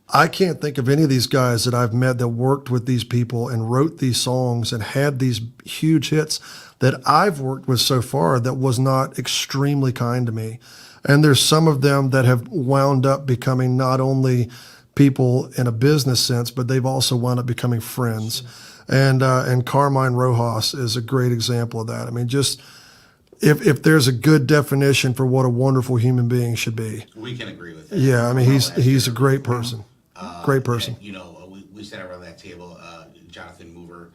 I can't think of any of these guys that I've met that worked with these people and wrote these songs and had these huge hits that I've worked with so far that was not extremely kind to me. And there's some of them that have wound up becoming not only people in a business sense, but they've also wound up becoming friends. And Carmine Rojas is a great example of that. I mean, just if there's a good definition for what a wonderful human being should be. We can agree with that. Yeah, I mean, he's a great person. Great person. And, we sat around that table. Jonathan Mover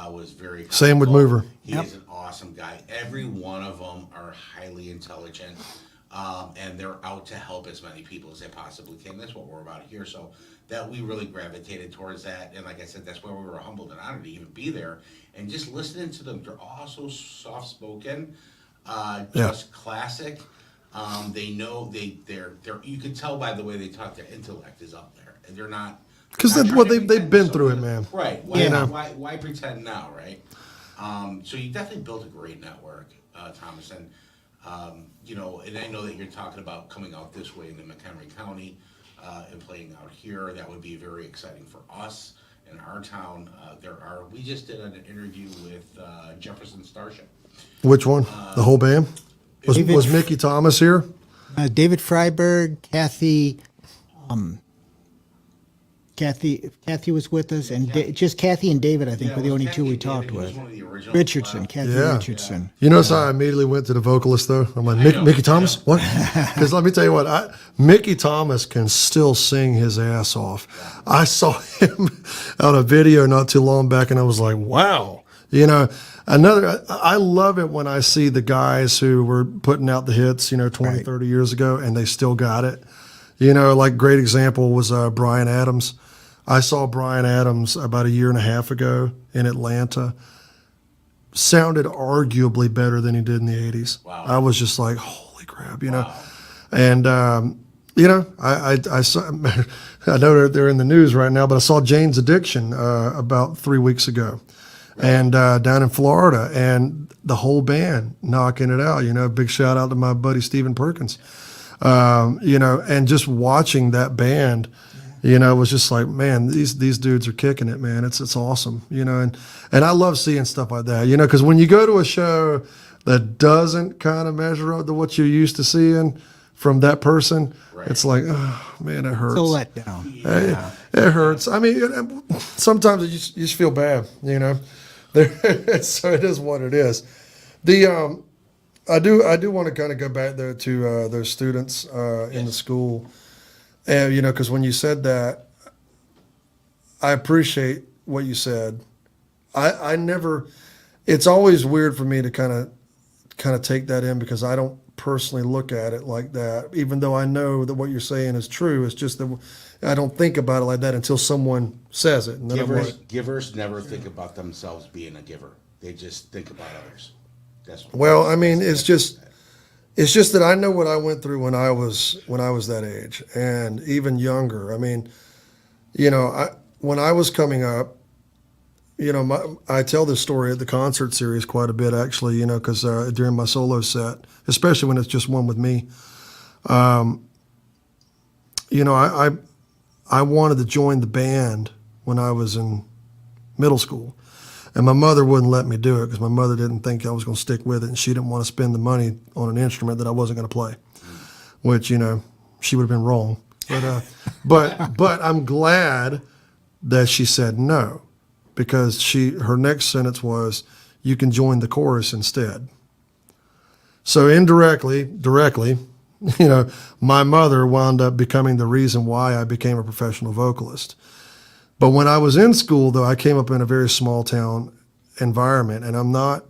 was very Same with Mover. He is an awesome guy. Every one of them are highly intelligent, and they're out to help as many people as they possibly can. That's what we're about here. So that we really gravitated towards that. And like I said, that's why we were humbled and honored to even be there. And just listening to them, they're all so soft-spoken, just classic. They know they're. You can tell by the way they talk. Their intellect is up there, and they're not. Because they've been through it, man. Right. Why pretend now, right? So you definitely built a great network, Thomas, and and I know that you're talking about coming out this way into McHenry County and playing out here. That would be very exciting for us in our town. We just did an interview with Jefferson Starship. Which one? The whole band? Was Mickey Thomas here? David Freiberg, Kathy was with us, and just Kathy and David, I think, were the only two we talked with. Richardson, Kathy Richardson. You notice how I immediately went to the vocalist, though? I'm like, Mickey Thomas? What? Because let me tell you what, Mickey Thomas can still sing his ass off. I saw him on a video not too long back, and I was like, wow. I love it when I see the guys who were putting out the hits, 20, 30 years ago, and they still got it. Like great example was Bryan Adams. I saw Bryan Adams about a year and a half ago in Atlanta. Sounded arguably better than he did in the 80s. Wow. I was just like, holy crap, Wow. And, I saw, I know they're in the news right now, but I saw Jane's Addiction about 3 weeks ago. Right. And down in Florida, and the whole band knocking it out. Big shout out to my buddy Stephen Perkins. And just watching that band, was just like, man, these dudes are kicking it, man. It's awesome, and I love seeing stuff like that, because when you go to a show that doesn't kind of measure up to what you're used to seeing from that person, right. It's like, oh man, it hurts. It's a letdown. Yeah. It hurts. I mean, sometimes you just feel bad, So it is what it is. I do want to kind of go back there to those students in the school, and because when you said that, I appreciate what you said. I never. It's always weird for me to kind of take that in, because I don't personally look at it like that. Even though I know that what you're saying is true, it's just that I don't think about it like that until someone says it. And then Givers never think about themselves being a giver. They just think about others. Well, I mean, it's just that I know what I went through when I was that age, and even younger. I mean, when I was coming up, I tell this story at the concert series quite a bit, actually, because during my solo set, especially when it's just one with me, I wanted to join the band when I was in middle school. And my mother wouldn't let me do it because my mother didn't think I was going to stick with it, and she didn't want to spend the money on an instrument that I wasn't going to play, which, you know, she would have been wrong. But I'm glad that she said no, because her next sentence was, you can join the chorus instead. So directly, you know, my mother wound up becoming the reason why I became a professional vocalist. But when I was in school, though, I came up in a very small town environment, and I'm not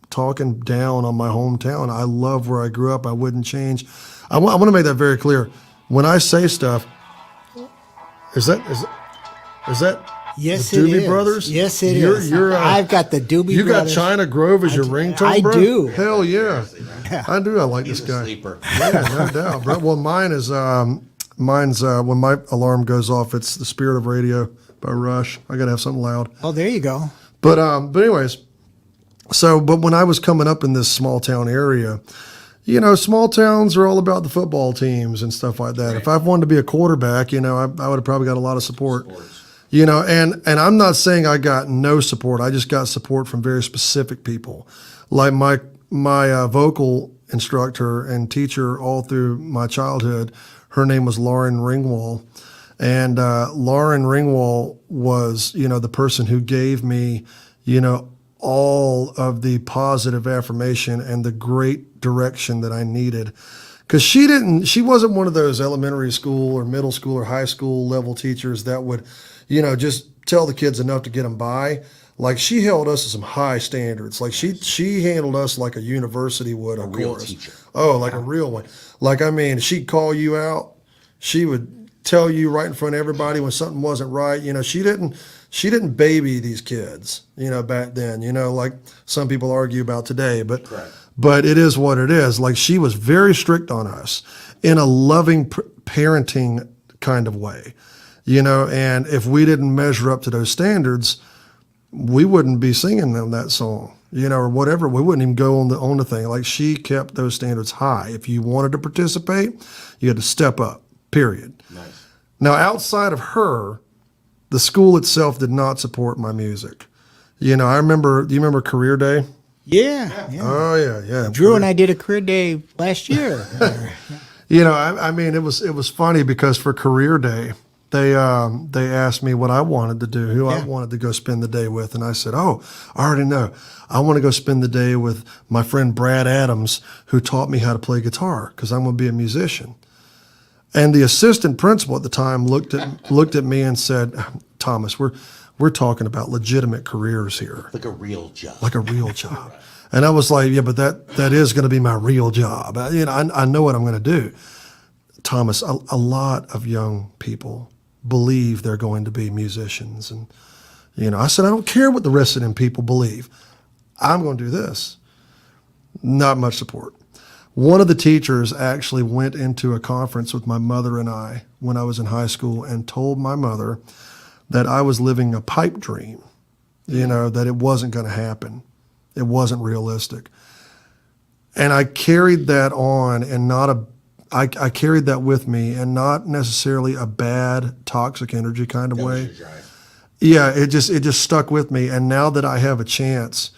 talking down on my hometown. I love where I grew up. I wouldn't change. I want to make that very clear. When I say stuff, is that Yes, the it Doobie is. Brothers? Yes, it is. I've got the Doobie You got Brothers. China Grove as your ringtone, I bro? do. Hell yeah. I do. I like He's this a guy. sleeper. Yeah, no doubt, bro. Well, mine's when my alarm goes off, it's The Spirit of Radio by Rush. I got to have something loud. Oh, there you go. But anyways, but when I was coming up in this small town area, you know, small towns are all about the football teams and stuff like that. Right. If I wanted to be a quarterback, you know, I would have probably got a lot of support. You know, and I'm not saying I got no support. I just got support from very specific people. Like my vocal instructor and teacher all through my childhood, her name was Lauren Ringwald. And Lauren Ringwald was, you know, the person who gave me, you know, all of the positive affirmation and the great direction that I needed. Because she wasn't one of those elementary school or middle school or high school level teachers that would, you know, just tell the kids enough to get them by. Like, she held us to some high standards. Like, she handled us like a university would a real course. Teacher. Oh, like a real one. Like, I mean, she'd call you out. She would tell you right in front of everybody when something wasn't right. You know, she didn't baby these kids, you know, back then, you know, like some people argue about today, but it is what it is. Like, she was very strict on us in a loving parenting kind of way, you know, and if we didn't measure up to those standards, we wouldn't be singing them that song, you know, or whatever. We wouldn't even go on the thing. Like, she kept those standards high. If you wanted to participate, you had to step up, period. Nice. Now, outside of her, the school itself did not support my music. You know, do you remember Career Day? Yeah. Oh, yeah. Drew and I did a career day last year. You know, I mean, it was funny because for Career Day, they asked me what I wanted to do, who I wanted to go spend the day with. And I said, I already know. I want to go spend the day with my friend Brad Adams, who taught me how to play guitar, because I'm going to be a musician. And the assistant principal at the time looked at me and said, Thomas, we're talking about legitimate careers here. Like a real job. Like a real job. Right. And I was like, yeah, but that is going to be my real job. You know, I know what I'm going to do. Thomas, a lot of young people believe they're going to be musicians. And, you know, I said, I don't care what the rest of them people believe. I'm going to do this. Not much support. One of the teachers actually went into a conference with my mother and I when I was in high school and told my mother that I was living a pipe dream, you know, that it wasn't going to happen. It wasn't realistic. And I carried that on, and I carried that with me, and not necessarily a bad toxic energy kind of way. Yeah, it just stuck with me. And now that I have a chance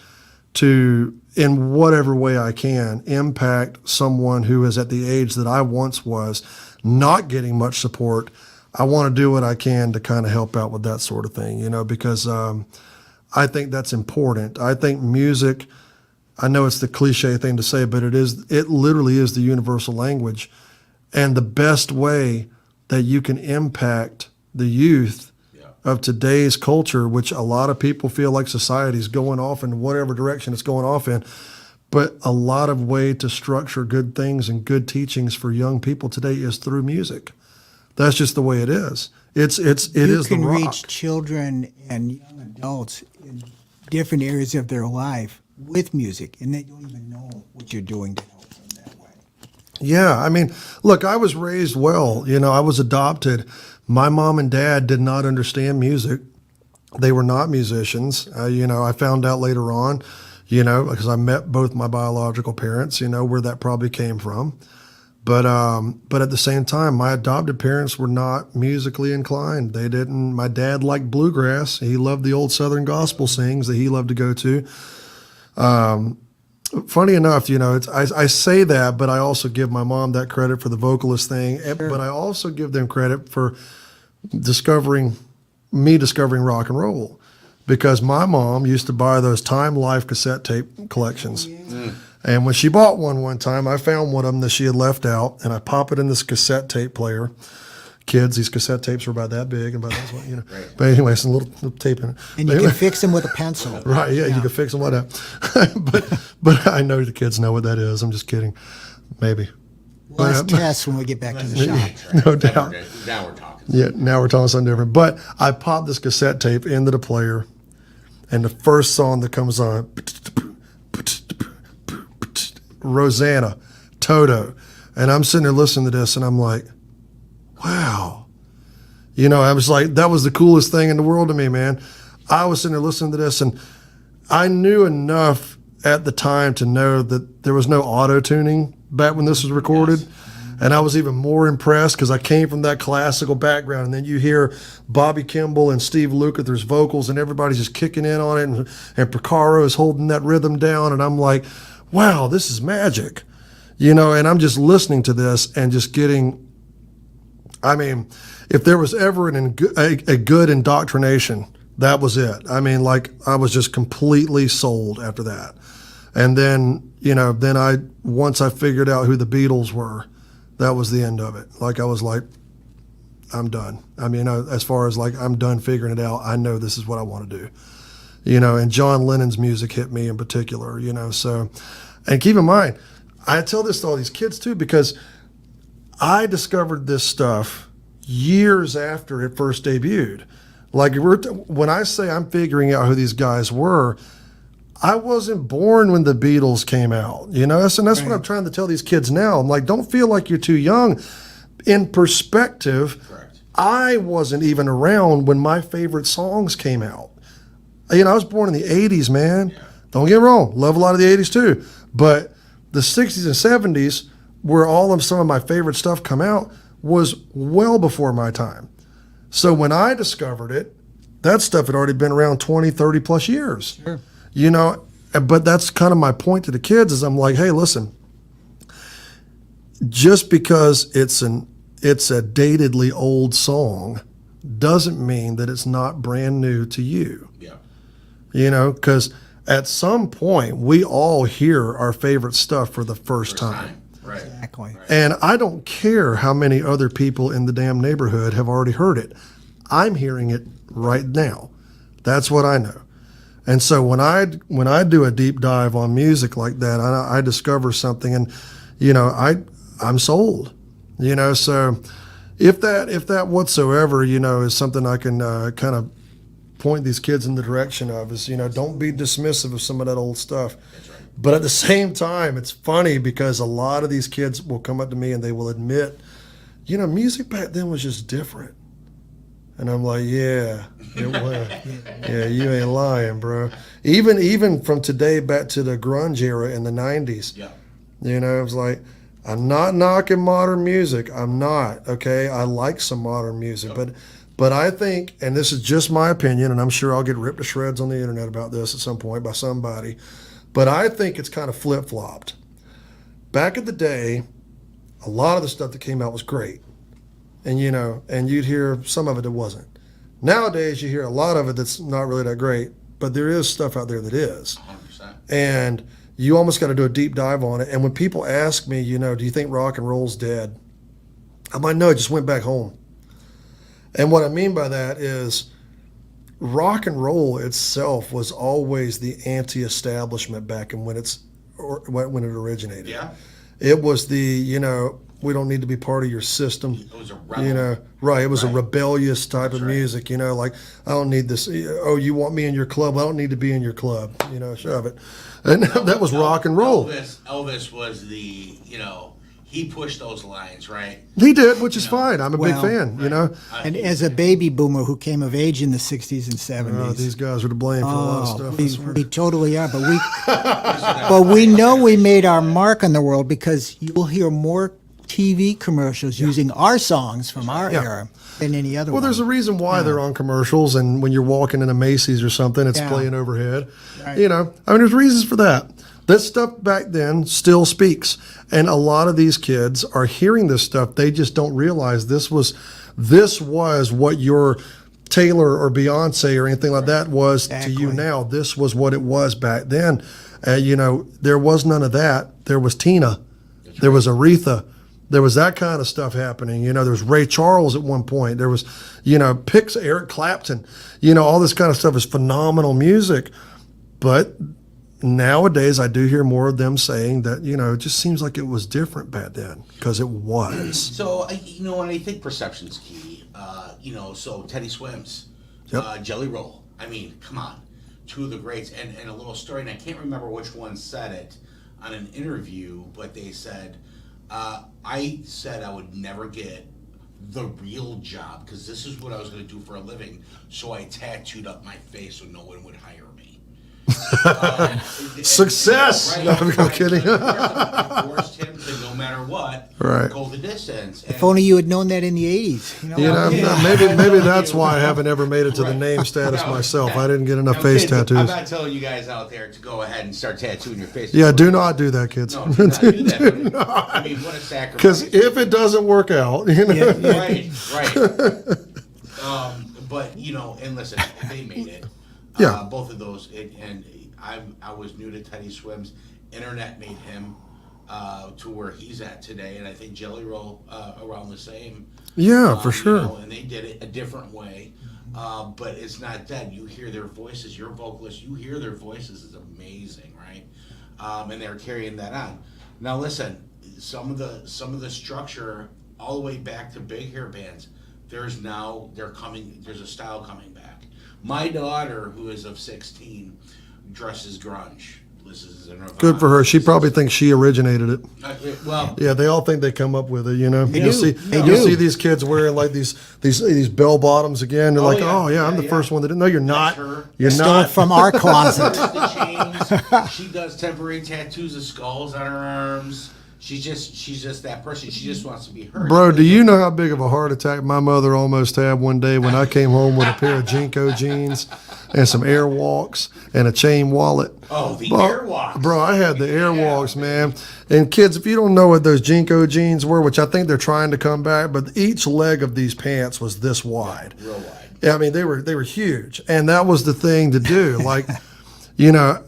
to, in whatever way I can, impact someone who is at the age that I once was, not getting much support, I want to do what I can to kind of help out with that sort of thing, you know, because I think that's important. I think music, I know it's the cliche thing to say, but it literally is the universal language. And the best way that you can impact the youth of today's culture, which a lot of people feel like society's going off in whatever direction it's going off in, but a lot of way to structure good things and good teachings for young people today is through music. That's just the way it is. It is the rock. You can reach children and young adults in different areas of their life with music, and they don't even know what you're doing to help them that way. Yeah, I mean, look, I was raised well. You know, I was adopted. My mom and dad did not understand music. They were not musicians. You know, I found out later on, you know, because I met both my biological parents, you know, where that probably came from. But at the same time, my adopted parents were not musically inclined. They didn't. My dad liked bluegrass. He loved the old Southern gospel sings that he loved to go to. Funny enough, I say that, but I also give my mom that credit for the vocalist thing. Sure. But I also give them credit for discovering rock and roll, because my mom used to buy those Time Life cassette tape collections. And when she bought one time, I found one of them that she had left out, and I pop it in this cassette tape player. Kids, these cassette tapes were about that big, and about that one, Right. But anyway, it's a little tape in it. And you can fix them with a pencil. Right, yeah, you can fix them, whatever. but I know the kids know what that is. I'm just kidding. Maybe. Let's test when we get back to the shop. No doubt. Now we're talking. Yeah, now we're talking something different. But I popped this cassette tape into the player, and the first song that comes on, Rosanna, Toto. And I'm sitting there listening to this, and I'm like, wow. I was like, that was the coolest thing in the world to me, man. I was sitting there listening to this, and I knew enough at the time to know that there was no auto-tuning back when this was recorded. Yes. And I was even more impressed because I came from that classical background. And then you hear Bobby Kimball and Steve Lukather's vocals, and everybody's just kicking in on it, and Porcaro is holding that rhythm down. And I'm like, wow, this is magic. And I'm just listening to this and just getting, if there was ever a good indoctrination, that was it. I was just completely sold after that. And then, once I figured out who the Beatles were, that was the end of it. I was like, I'm done. As far as I'm done figuring it out, I know this is what I want to do. And John Lennon's music hit me in particular, so, and keep in mind, I tell this to all these kids too, because I discovered this stuff years after it first debuted. When I say I'm figuring out who these guys were, I wasn't born when the Beatles came out, and that's right. What I'm trying to tell these kids now. I'm like, don't feel like you're too young. In perspective, correct. I wasn't even around when my favorite songs came out. I was born in the 80s, man. Yeah. Don't get me wrong. Love a lot of the 80s too. But the 60s and 70s, where some of my favorite stuff come out, was well before my time. So when I discovered it, that stuff had already been around 20, 30 plus years. Sure. But that's kind of my point to the kids is I'm like, hey, listen, just because it's a datedly old song doesn't mean that it's not brand new to you. Yeah. Because at some point we all hear our favorite stuff for the first time. Right. Exactly. And I don't care how many other people in the damn neighborhood have already heard it. I'm hearing it right now. That's what I know. And so when I do a deep dive on music like that, I discover something, and I'm sold. So if that whatsoever is something I can kind of point these kids in the direction of is don't be dismissive of some of that old stuff. That's right. But at the same time, it's funny because a lot of these kids will come up to me and they will admit, music back then was just different. And I'm like, yeah, it was. Yeah, you ain't lying, bro. Even from today back to the grunge era in the 90s. Yeah. It was like, I'm not knocking modern music. I'm not, okay? I like some modern music. Yep. But I think, and this is just my opinion, and I'm sure I'll get ripped to shreds on the internet about this at some point by somebody, but I think it's kind of flip-flopped. Back in the day, a lot of the stuff that came out was great. And and you'd hear some of it that wasn't. Nowadays, you hear a lot of it that's not really that great, but there is stuff out there that is. 100%. And you almost got to do a deep dive on it. And when people ask me, do you think rock and roll's dead? I'm like, no, it just went back home. And what I mean by that is rock and roll itself was always the anti-establishment back in when it originated. Yeah. It was the, we don't need to be part of your system. It was a rebel. Right. It was a rebellious type of music, like, I don't need this. Oh, you want me in your club? I don't need to be in your club. Shove it. And that was rock and roll. Elvis was the, he pushed those lines, right? He did, which is fine. I'm a big fan, right. And as a baby boomer who came of age in the 60s and 70s. These guys are to blame for a lot of stuff. We totally are, but we know we made our mark on the world because you'll hear more TV commercials using our songs from our era than any other Well, one. there's a reason why they're on commercials, and when you're walking in a Macy's or something, it's Yeah. playing overhead. Right. You know, I mean, there's reasons for that. This stuff back then still speaks, and a lot of these kids are hearing this stuff. They just don't realize this was what your Taylor or Beyonce or anything like that was to you Exactly. now. This was what it was back then. You know, there was none of that. There was Tina, there was Aretha. There was that kind of stuff happening. You know, there was Ray Charles at one point. There was, you know, Eric Clapton. You know, all this kind of stuff is phenomenal music. But nowadays, I do hear more of them saying that, you know, it just seems like it was different back then, because it was. So, you know, and I think perception's key. You know, so Teddy Swims, Jelly Roll. I mean, come on. Two of the greats. And a little story, and I can't remember which one said it on an interview, but they said, I said I would never get the real job because this is what I was going to do for a living. So I tattooed up my face so no one would hire me. Success! Right. No, I'm kidding. I forced him to, no matter what, Right. go the distance. If only you had known that in the 80s. You know? You know, Yeah. maybe that's why I haven't ever made it to the Right. name status No, myself. no. I didn't get enough Now, face kids, I'm tattoos. not telling you guys out there to go ahead and start tattooing your face. Yeah, do not do that, kids. No, do not do that. But I mean, what a sacrifice. Because if it doesn't work out, you know. Right, right. But you know, and listen, they made it. Yeah. Both of those, and I was new to Teddy Swims. Internet made him to where he's at today, and I think Jelly Roll around the same. Yeah, for sure. You know, and they did it a different way. But it's not dead. You hear their voices. Your vocalists, you hear their voices. Is amazing, right? And they're carrying that on. Now listen, some of the structure all the way back to big hair bands. There's a style coming back. My daughter, who is of 16, dresses grunge. Listens to Nirvana. Good for her. She probably thinks she originated it. Well, Yeah, they all think they come up with it, you know. They You'll do. see They you'll do. see these kids wearing like these bell bottoms again. They're Oh, like, yeah. oh yeah, I'm the Yeah, first yeah. one that didn't. No, you're not. her. You're Stole it not. from our closet. the chains. She does temporary tattoos of skulls on her arms. She's just that person. She just wants to be her. Bro, do you know how big of a heart attack my mother almost had one day when I came home with a pair of Jinko jeans and some Airwalks and a chain wallet? Oh, the Bro, Airwalks. Bro, I had the Airwalks, man. And kids, if you don't know what those Jinko jeans were, which I think they're trying to come back, but each leg of these pants was this wide. Real wide. Yeah, I mean, they were huge, and that was the thing to do. Like, you know,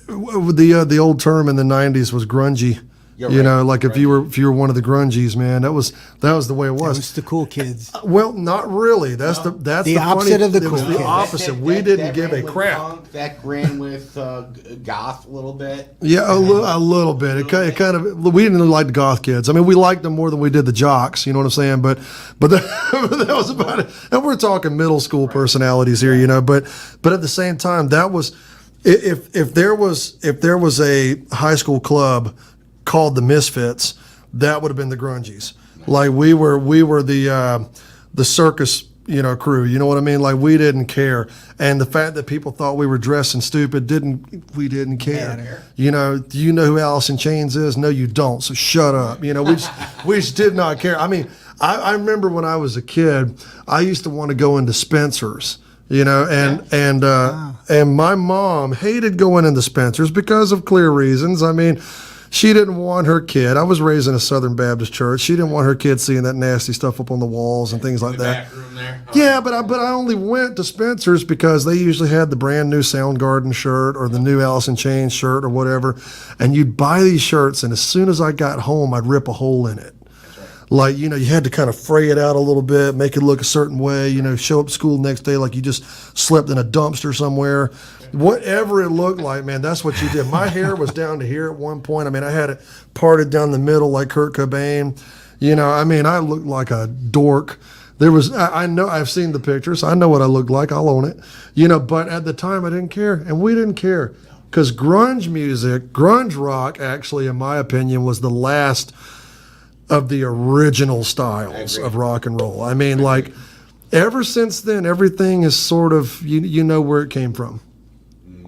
the old term in the '90s was grungy. You're You right. know, like if you were one of the grungies, man, that was the way it was. It's the cool kids. Well, not really. That's the The opposite funny, of the it was cool the kids. opposite. We didn't give ran a with crap. punk, that ran with goth a little bit. Yeah, a little bit. It kind of we didn't like the goth kids. I mean, we liked them more than we did the jocks. You know what I'm saying? But that was about it. And we're talking middle school personalities here, you know. But at the same time, that was if there was a high school club called the Misfits, that would have been the grungies. Like we were the circus, you know, crew. You know what I mean? Like we didn't care, and the fact that people thought we were dressing stupid we didn't care. Matter. You know, do you know who Alice in Chains is? No, you don't. So shut up. You know, we just did not care. I mean, I remember when I was a kid, I used to want to go into Spencer's. You know, and my mom hated going into Spencer's because of clear reasons. I mean, she didn't want her kid. I was raised in a Southern Baptist church. She didn't want her kid seeing that nasty stuff up on the walls and things like The that. back room there. Yeah, but I only went to Spencer's because they usually had the brand new Soundgarden shirt or the new Alice in Chains shirt or whatever. And you'd buy these shirts, and as soon as I got home, I'd rip a hole in it. Like, you know, you had to kind of fray it out a little bit, make it look a certain way, you know, show up to school the next day like you just slept in a dumpster somewhere. Whatever it looked like, man, that's what you did. My hair was down to here at one point. I mean, I had it parted down the middle like Kurt Cobain. You know, I mean, I looked like a dork. I know, I've seen the pictures. I know what I looked like. I'll own it. You know, but at the time I didn't care, and we didn't care. Because grunge rock, actually, in my opinion, was the last of the original styles of rock and roll. I mean, like, ever since then, everything is sort of, you know where it came from.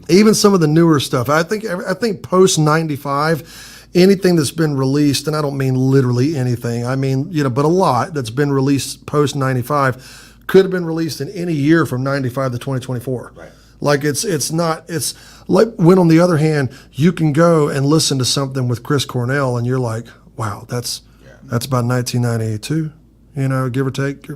Even some of the newer stuff. I think post 95 anything that's been released, and I don't mean literally anything, I mean, but a lot that's been released post 95 could have been released in any year from 95 to 2024. Right. Like it's like when, on the other hand, you can go and listen to something with Chris Cornell and you're like, wow, that's about 1992, give or take.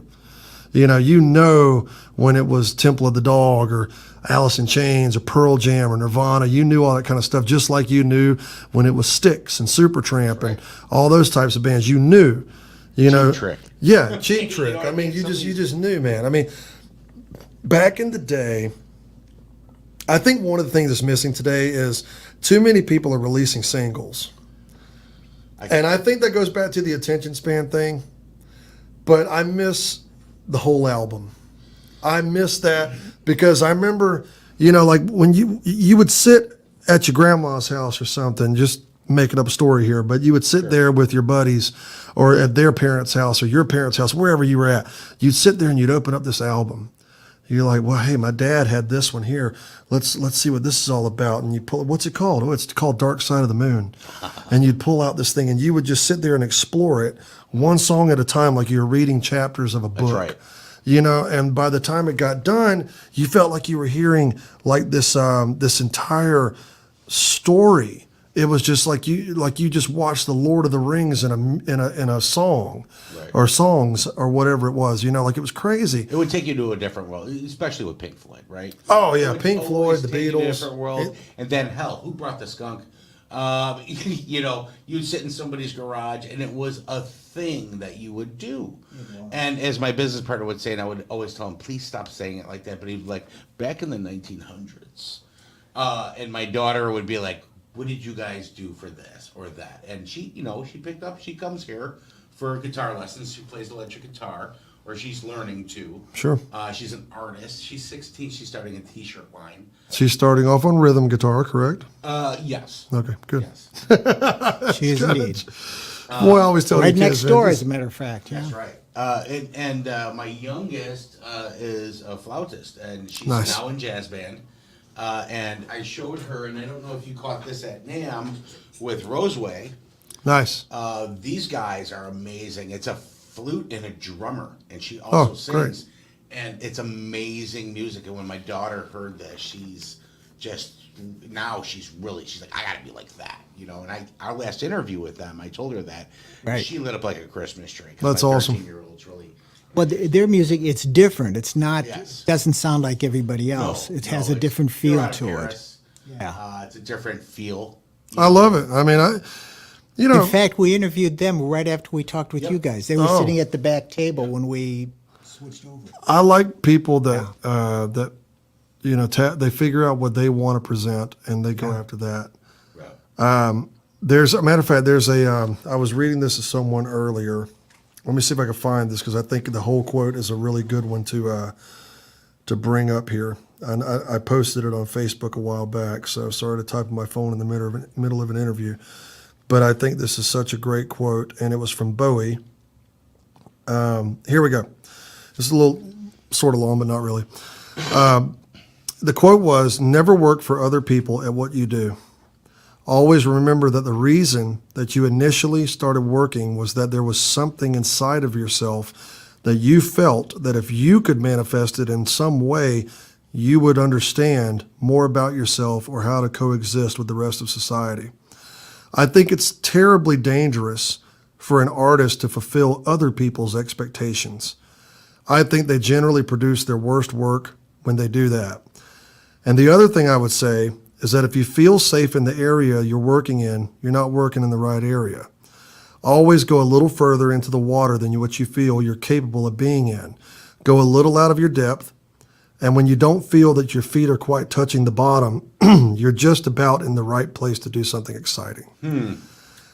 When it was Temple of the Dog or Alice in Chains or Pearl Jam or Nirvana, you knew all that kind of stuff, just like you knew when it was Styx and Supertramp and all those types of bands. You knew, Cheap Trick. Yeah, Cheap Trick. I mean, you just knew, man. I mean, back in the day, I think one of the things that's missing today is too many people are releasing singles. And I think that goes back to the attention span thing. But I miss the whole album. I miss that because I remember, like when you would sit at your grandma's house or something, just making up a story here, but you would sit there with your buddies or at their parents' house or your parents' house, wherever you were at. You'd sit there and you'd open up this album. You're like, well, hey, my dad had this one here. Let's see what this is all about. And you pull it. What's it called? Oh, it's called Dark Side of the Moon. And you'd pull out this thing and you would just sit there and explore it one song at a time, like you were reading chapters of a book. That's right. And by the time it got done, you felt like you were hearing like this entire story. It was just like you just watched the Lord of the Rings in a song, right, or songs or whatever it was. Like it was crazy. It would take you to a different world, especially with Pink Floyd, right? Oh yeah, Pink Floyd, the take you to a Beatles, different world. And then hell, who brought the skunk? You'd sit in somebody's garage, and it was a thing that you would do. And as my business partner would say, and I would always tell him, please stop saying it like that. But he'd be like, back in the 1900s, and my daughter would be like, what did you guys do for this or that? And she picked up, she comes here for guitar lessons. She plays electric guitar, or she's learning to. Sure. She's an artist. She's 16. She's starting a t-shirt line. She's starting off on rhythm guitar, correct? Yes. Okay, good. Yes. She is indeed. Boy, I always tell Right you next kids, door, man, as a matter of fact. Yeah. That's right. And my youngest is a flautist, and she's Nice. now in jazz band. And I showed her, and I don't know if you caught this at NAMM with Roseway. Nice. These guys are amazing. It's a flute and a drummer, and she also sings. Great. And it's amazing music. And when my daughter heard this, she's like, I gotta be like that, And our last interview with them, I told her that. Right. She lit up like a Christmas tree. That's my awesome. 13-year-old's really. Well, their music, it's different. It's not, Yes. doesn't sound like everybody else. It has a different feel to it. Paris. Yeah. It's a different feel. I love it. I mean, In fact, we interviewed them right after we talked with Yep. you guys. They were Oh. sitting at the back table when we switched over. I like people that they figure out what they want to present and they go after that. Right. There's a matter of fact, I was reading this to someone earlier. Let me see if I can find this because I think the whole quote is a really good one to bring up here. And I posted it on Facebook a while back, so sorry to type on my phone in the middle of an interview. But I think this is such a great quote, and it was from Bowie. Here we go. This is a little sort of long, but not really. The quote was, "Never work for other people at what you do. Always remember that the reason that you initially started working was that there was something inside of yourself that you felt that if you could manifest it in some way, you would understand more about yourself or how to coexist with the rest of society." I think it's terribly dangerous for an artist to fulfill other people's expectations. I think they generally produce their worst work when they do that. And the other thing I would say is that if you feel safe in the area you're working in, you're not working in the right area. Always go a little further into the water than what you feel you're capable of being in. Go a little out of your depth, and when you don't feel that your feet are quite touching the bottom, you're just about in the right place to do something exciting.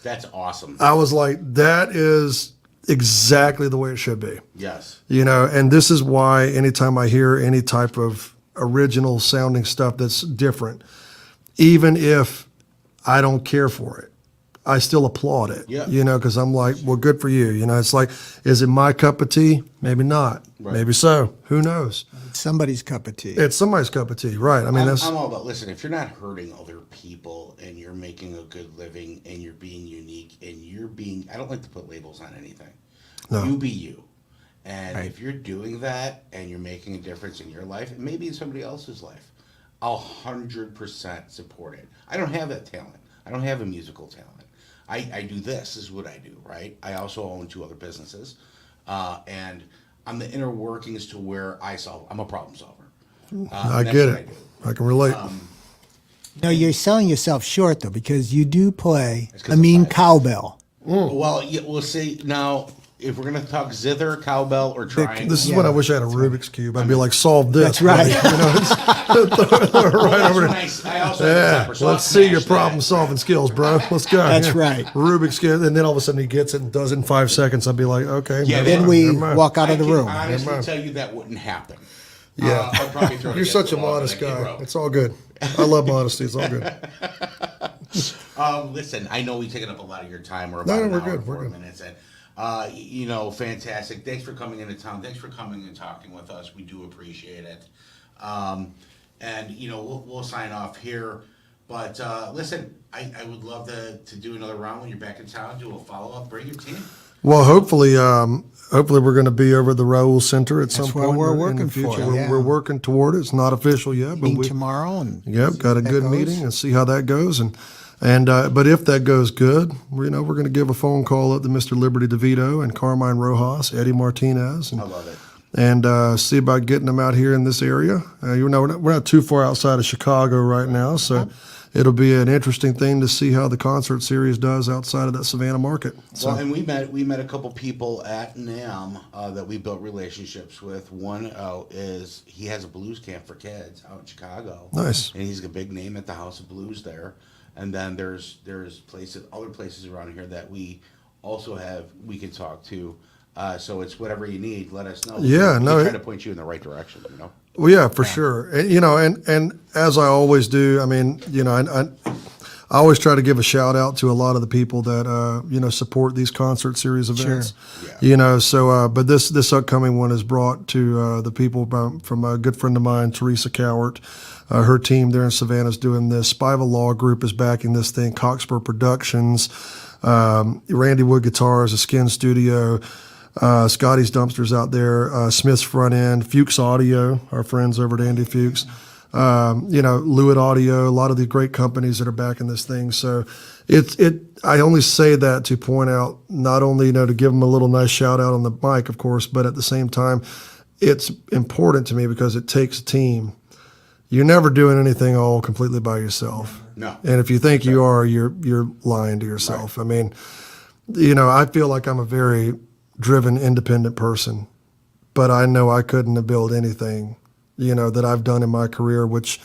That's awesome. I was like, that is exactly the way it should be. Yes. And this is why anytime I hear any type of original sounding stuff that's different, even if I don't care for it, I still applaud it. Yeah. Because I'm like, well, good for you. It's like, is it my cup of tea? Maybe not. Right. Maybe so. Who knows? It's somebody's cup of tea. It's somebody's cup of tea, right? I mean, I'm all about, listen, if you're not hurting other people and you're making a good living and you're being unique and you're being, I don't like to put labels on anything. No. You be you. And Right. if you're doing that and you're making a difference in your life and maybe in somebody else's life, I'll 100% support it. I don't have that talent. I don't have a musical talent. I do this is what I do, right? I also own 2 other businesses. And I'm the inner workings to where I'm a problem solver. I That's get what it. do. I can relate. No, you're selling yourself short though, because you do play It's 'cause a of mean pride. cowbell. Well, yeah, we'll see. Now, if we're going to talk zither, cowbell, or triangle. This is Yeah. when I wish I had a Rubik's Cube. I'd be like, solve this. That's right. buddy. You know, it's Well, right that's over when there. I also Yeah, have a so I'll let's see your smash that. problem solving skills, bro. Let's go. That's Yeah. right. Rubik's Cube, and then all of a sudden he gets it and does it in 5 seconds. I'd be like, okay. Yeah, never Then mind, we never mind. walk out I of the can room. honestly mind. tell you that wouldn't happen. Yeah. I'd probably throw it You're against such the a wall and modest be like, "Hey, guy. bro." It's all good. I love modesty. It's all good. Listen, I know we've taken up a lot of your time. We're No, about no, an we're hour good, and we're 4 good. minutes in. Fantastic. Thanks for coming into town. Thanks for coming and talking with us. We do appreciate it. We'll sign off here. But listen, I would love to do another round when you're back in town. Do a follow up. Bring your team. Well, hopefully we're going to be over at the Raoul Center at some That's what point we're in working the future. for, yeah. We're working toward it. It's not official yet, but Meeting we tomorrow and Yep, got a that good goes. meeting and see how that goes. But if that goes good, we're going to give a phone call up to Mr. Liberty DeVito and Carmine Rojas, Eddie Martinez, I love it. and see about getting them out here in this area. We're not too far outside of Chicago right now, so it'll be an interesting thing to see how the concert series does outside of that Savannah market. So Well, and we met a couple people at NAMM that we built relationships with. One is he has a blues camp for kids out in Chicago. Nice. And he's a big name at the House of Blues there. And then there's other places around here that we also we can talk to. So it's whatever you need, let us know. Yeah, we no, can try it- to point you in the right direction. Well, yeah, for sure. And as I always do, I mean, I always try to give a shout out to a lot of the people that support these concert series events. Yeah. But this upcoming one is brought to the people from a good friend of mine, Teresa Cowart. Her team there in Savannah is doing this. Spival Law Group is backing this thing. Coxburgh Productions, Randy Wood Guitars, a Skin Studio. Scotty's Dumpsters out there, Smith's Front End, Fuchs Audio, our friends over at Andy Fuchs, Lewitt Audio, a lot of the great companies that are backing this thing. So I only say that to point out, not only, to give them a little nice shout out on the mic, of course, but at the same time, it's important to me because it takes a team. You're never doing anything all completely by yourself. No. And if you think you are, you're lying to yourself. Right. I mean, I feel like I'm a very driven, independent person, but I know I couldn't have built anything, that I've done in my career, which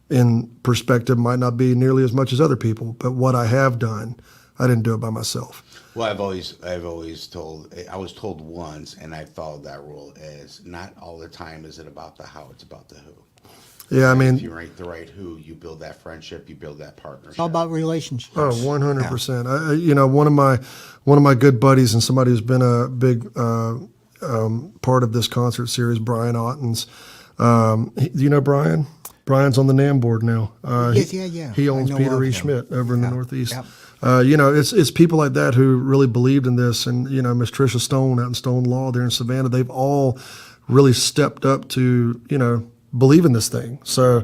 in perspective might not be nearly as much as other people, but what I have done, I didn't do it by myself. Well, I was told once, and I followed that rule, is not all the time is it about the how, it's about the who. Yeah, I mean, If you rank the right who, you build that friendship, you build that partnership. It's all about relationships. Oh, 100%. One of my good buddies and somebody who's been a big part of this concert series, Brian Ottens. Do you know Brian? Brian's on the NAMM board now. Yeah. He I owns know Peter of E. him. Schmidt over in the Northeast. Yep. It's people like that who really believed in this, and Miss Tricia Stone out in Stone Law there in Savannah. They've all really stepped up to believe in this thing. So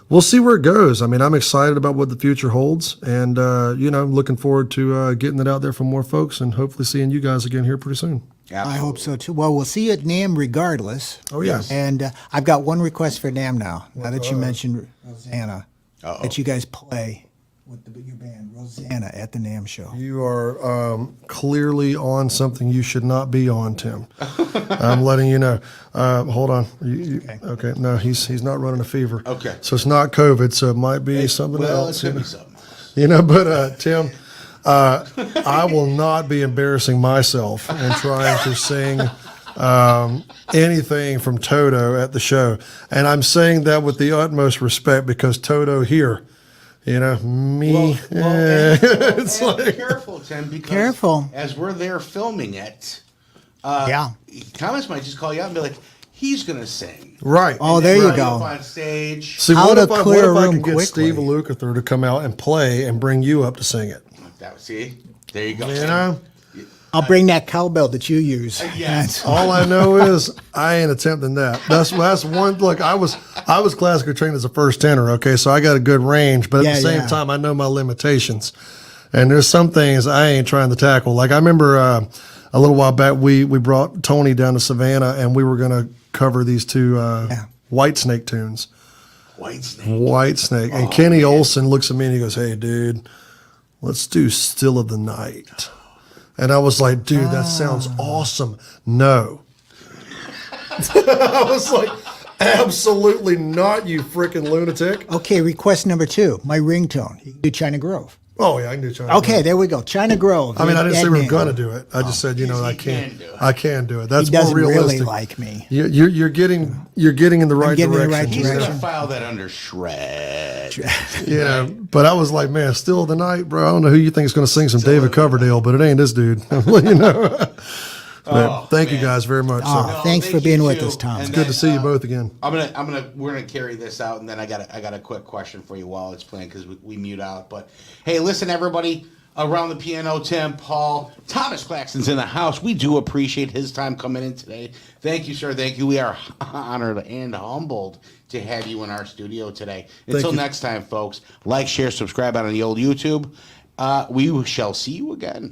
we'll see where it goes. I mean, I'm excited about what the future holds, and looking forward to getting it out there for more folks, and hopefully seeing you guys again here pretty soon. I hope so too. Well, we'll see you at NAMM regardless. Oh, yes. And I've got one request for NAMM now. Now that you mentioned Rosanna, that you guys play with your band Rosanna at the NAMM show. You are clearly on something you should not be on, Tim. I'm letting you know. Hold on. Okay. No, he's not running a fever. Okay. So it's not COVID. So it might be something else. It could be something else. But Tim, I will not be embarrassing myself and trying to sing anything from Toto at the show. And I'm saying that with the utmost respect because Toto here. It's like, careful, Tim, because Careful. as we're there filming it, Yeah. Thomas might just call you out and be like, he's gonna sing. Right. Oh, And there then you right go. up on stage. See, How what to if I clear a room can get quickly. Steve Lukather to come out and play and bring you up to sing it? See, there you go. You know? I'll bring that cowbell that you use. Yes. All I know is I ain't attempting that. That's one. Look, I was classically trained as a first tenor. Okay, so I got a good range, but at Yeah, the same yeah. time, I know my limitations. And there's some things I ain't trying to tackle. Like I remember a little while back, we brought Tony down to Savannah, and we were gonna cover these two White Snake tunes. White Snake. White Snake. And Kenny Olson looks at me and he goes, "Hey, dude, let's do Still of the Night." And I was like, dude, that sounds awesome. No. I was like, absolutely not, you freaking lunatic. Okay, request number 2, my ringtone. You can do China Grove. Oh, yeah, I can do China. Okay, there we go. China Grove. I mean, I didn't say we were Ed going to Mann. do it. I just said, you know, I you can. can do it. I can do it. That's He doesn't more realistic. really like me. You're getting in the right getting in the direction. right He's direction. gonna file that under shred. You know, but I was like, man, Still of the Night, bro. I don't know who you think is going to sing some David Coverdale, but it ain't this dude. You know. But thank you guys very much. Oh, So, thanks for thank being you with too. us, Tom. And good to then, see you both again. we're gonna carry this out, and then I got a quick question for you while it's playing because we mute out. But hey, listen, everybody around the piano, Tim, Paul, Thomas Claxton's in the house. We do appreciate his time coming in today. Thank you, sir. Thank you. We are honored and humbled to have you in our studio today. Until you. next time, folks. Like, share, subscribe out on the old YouTube. We shall see you again.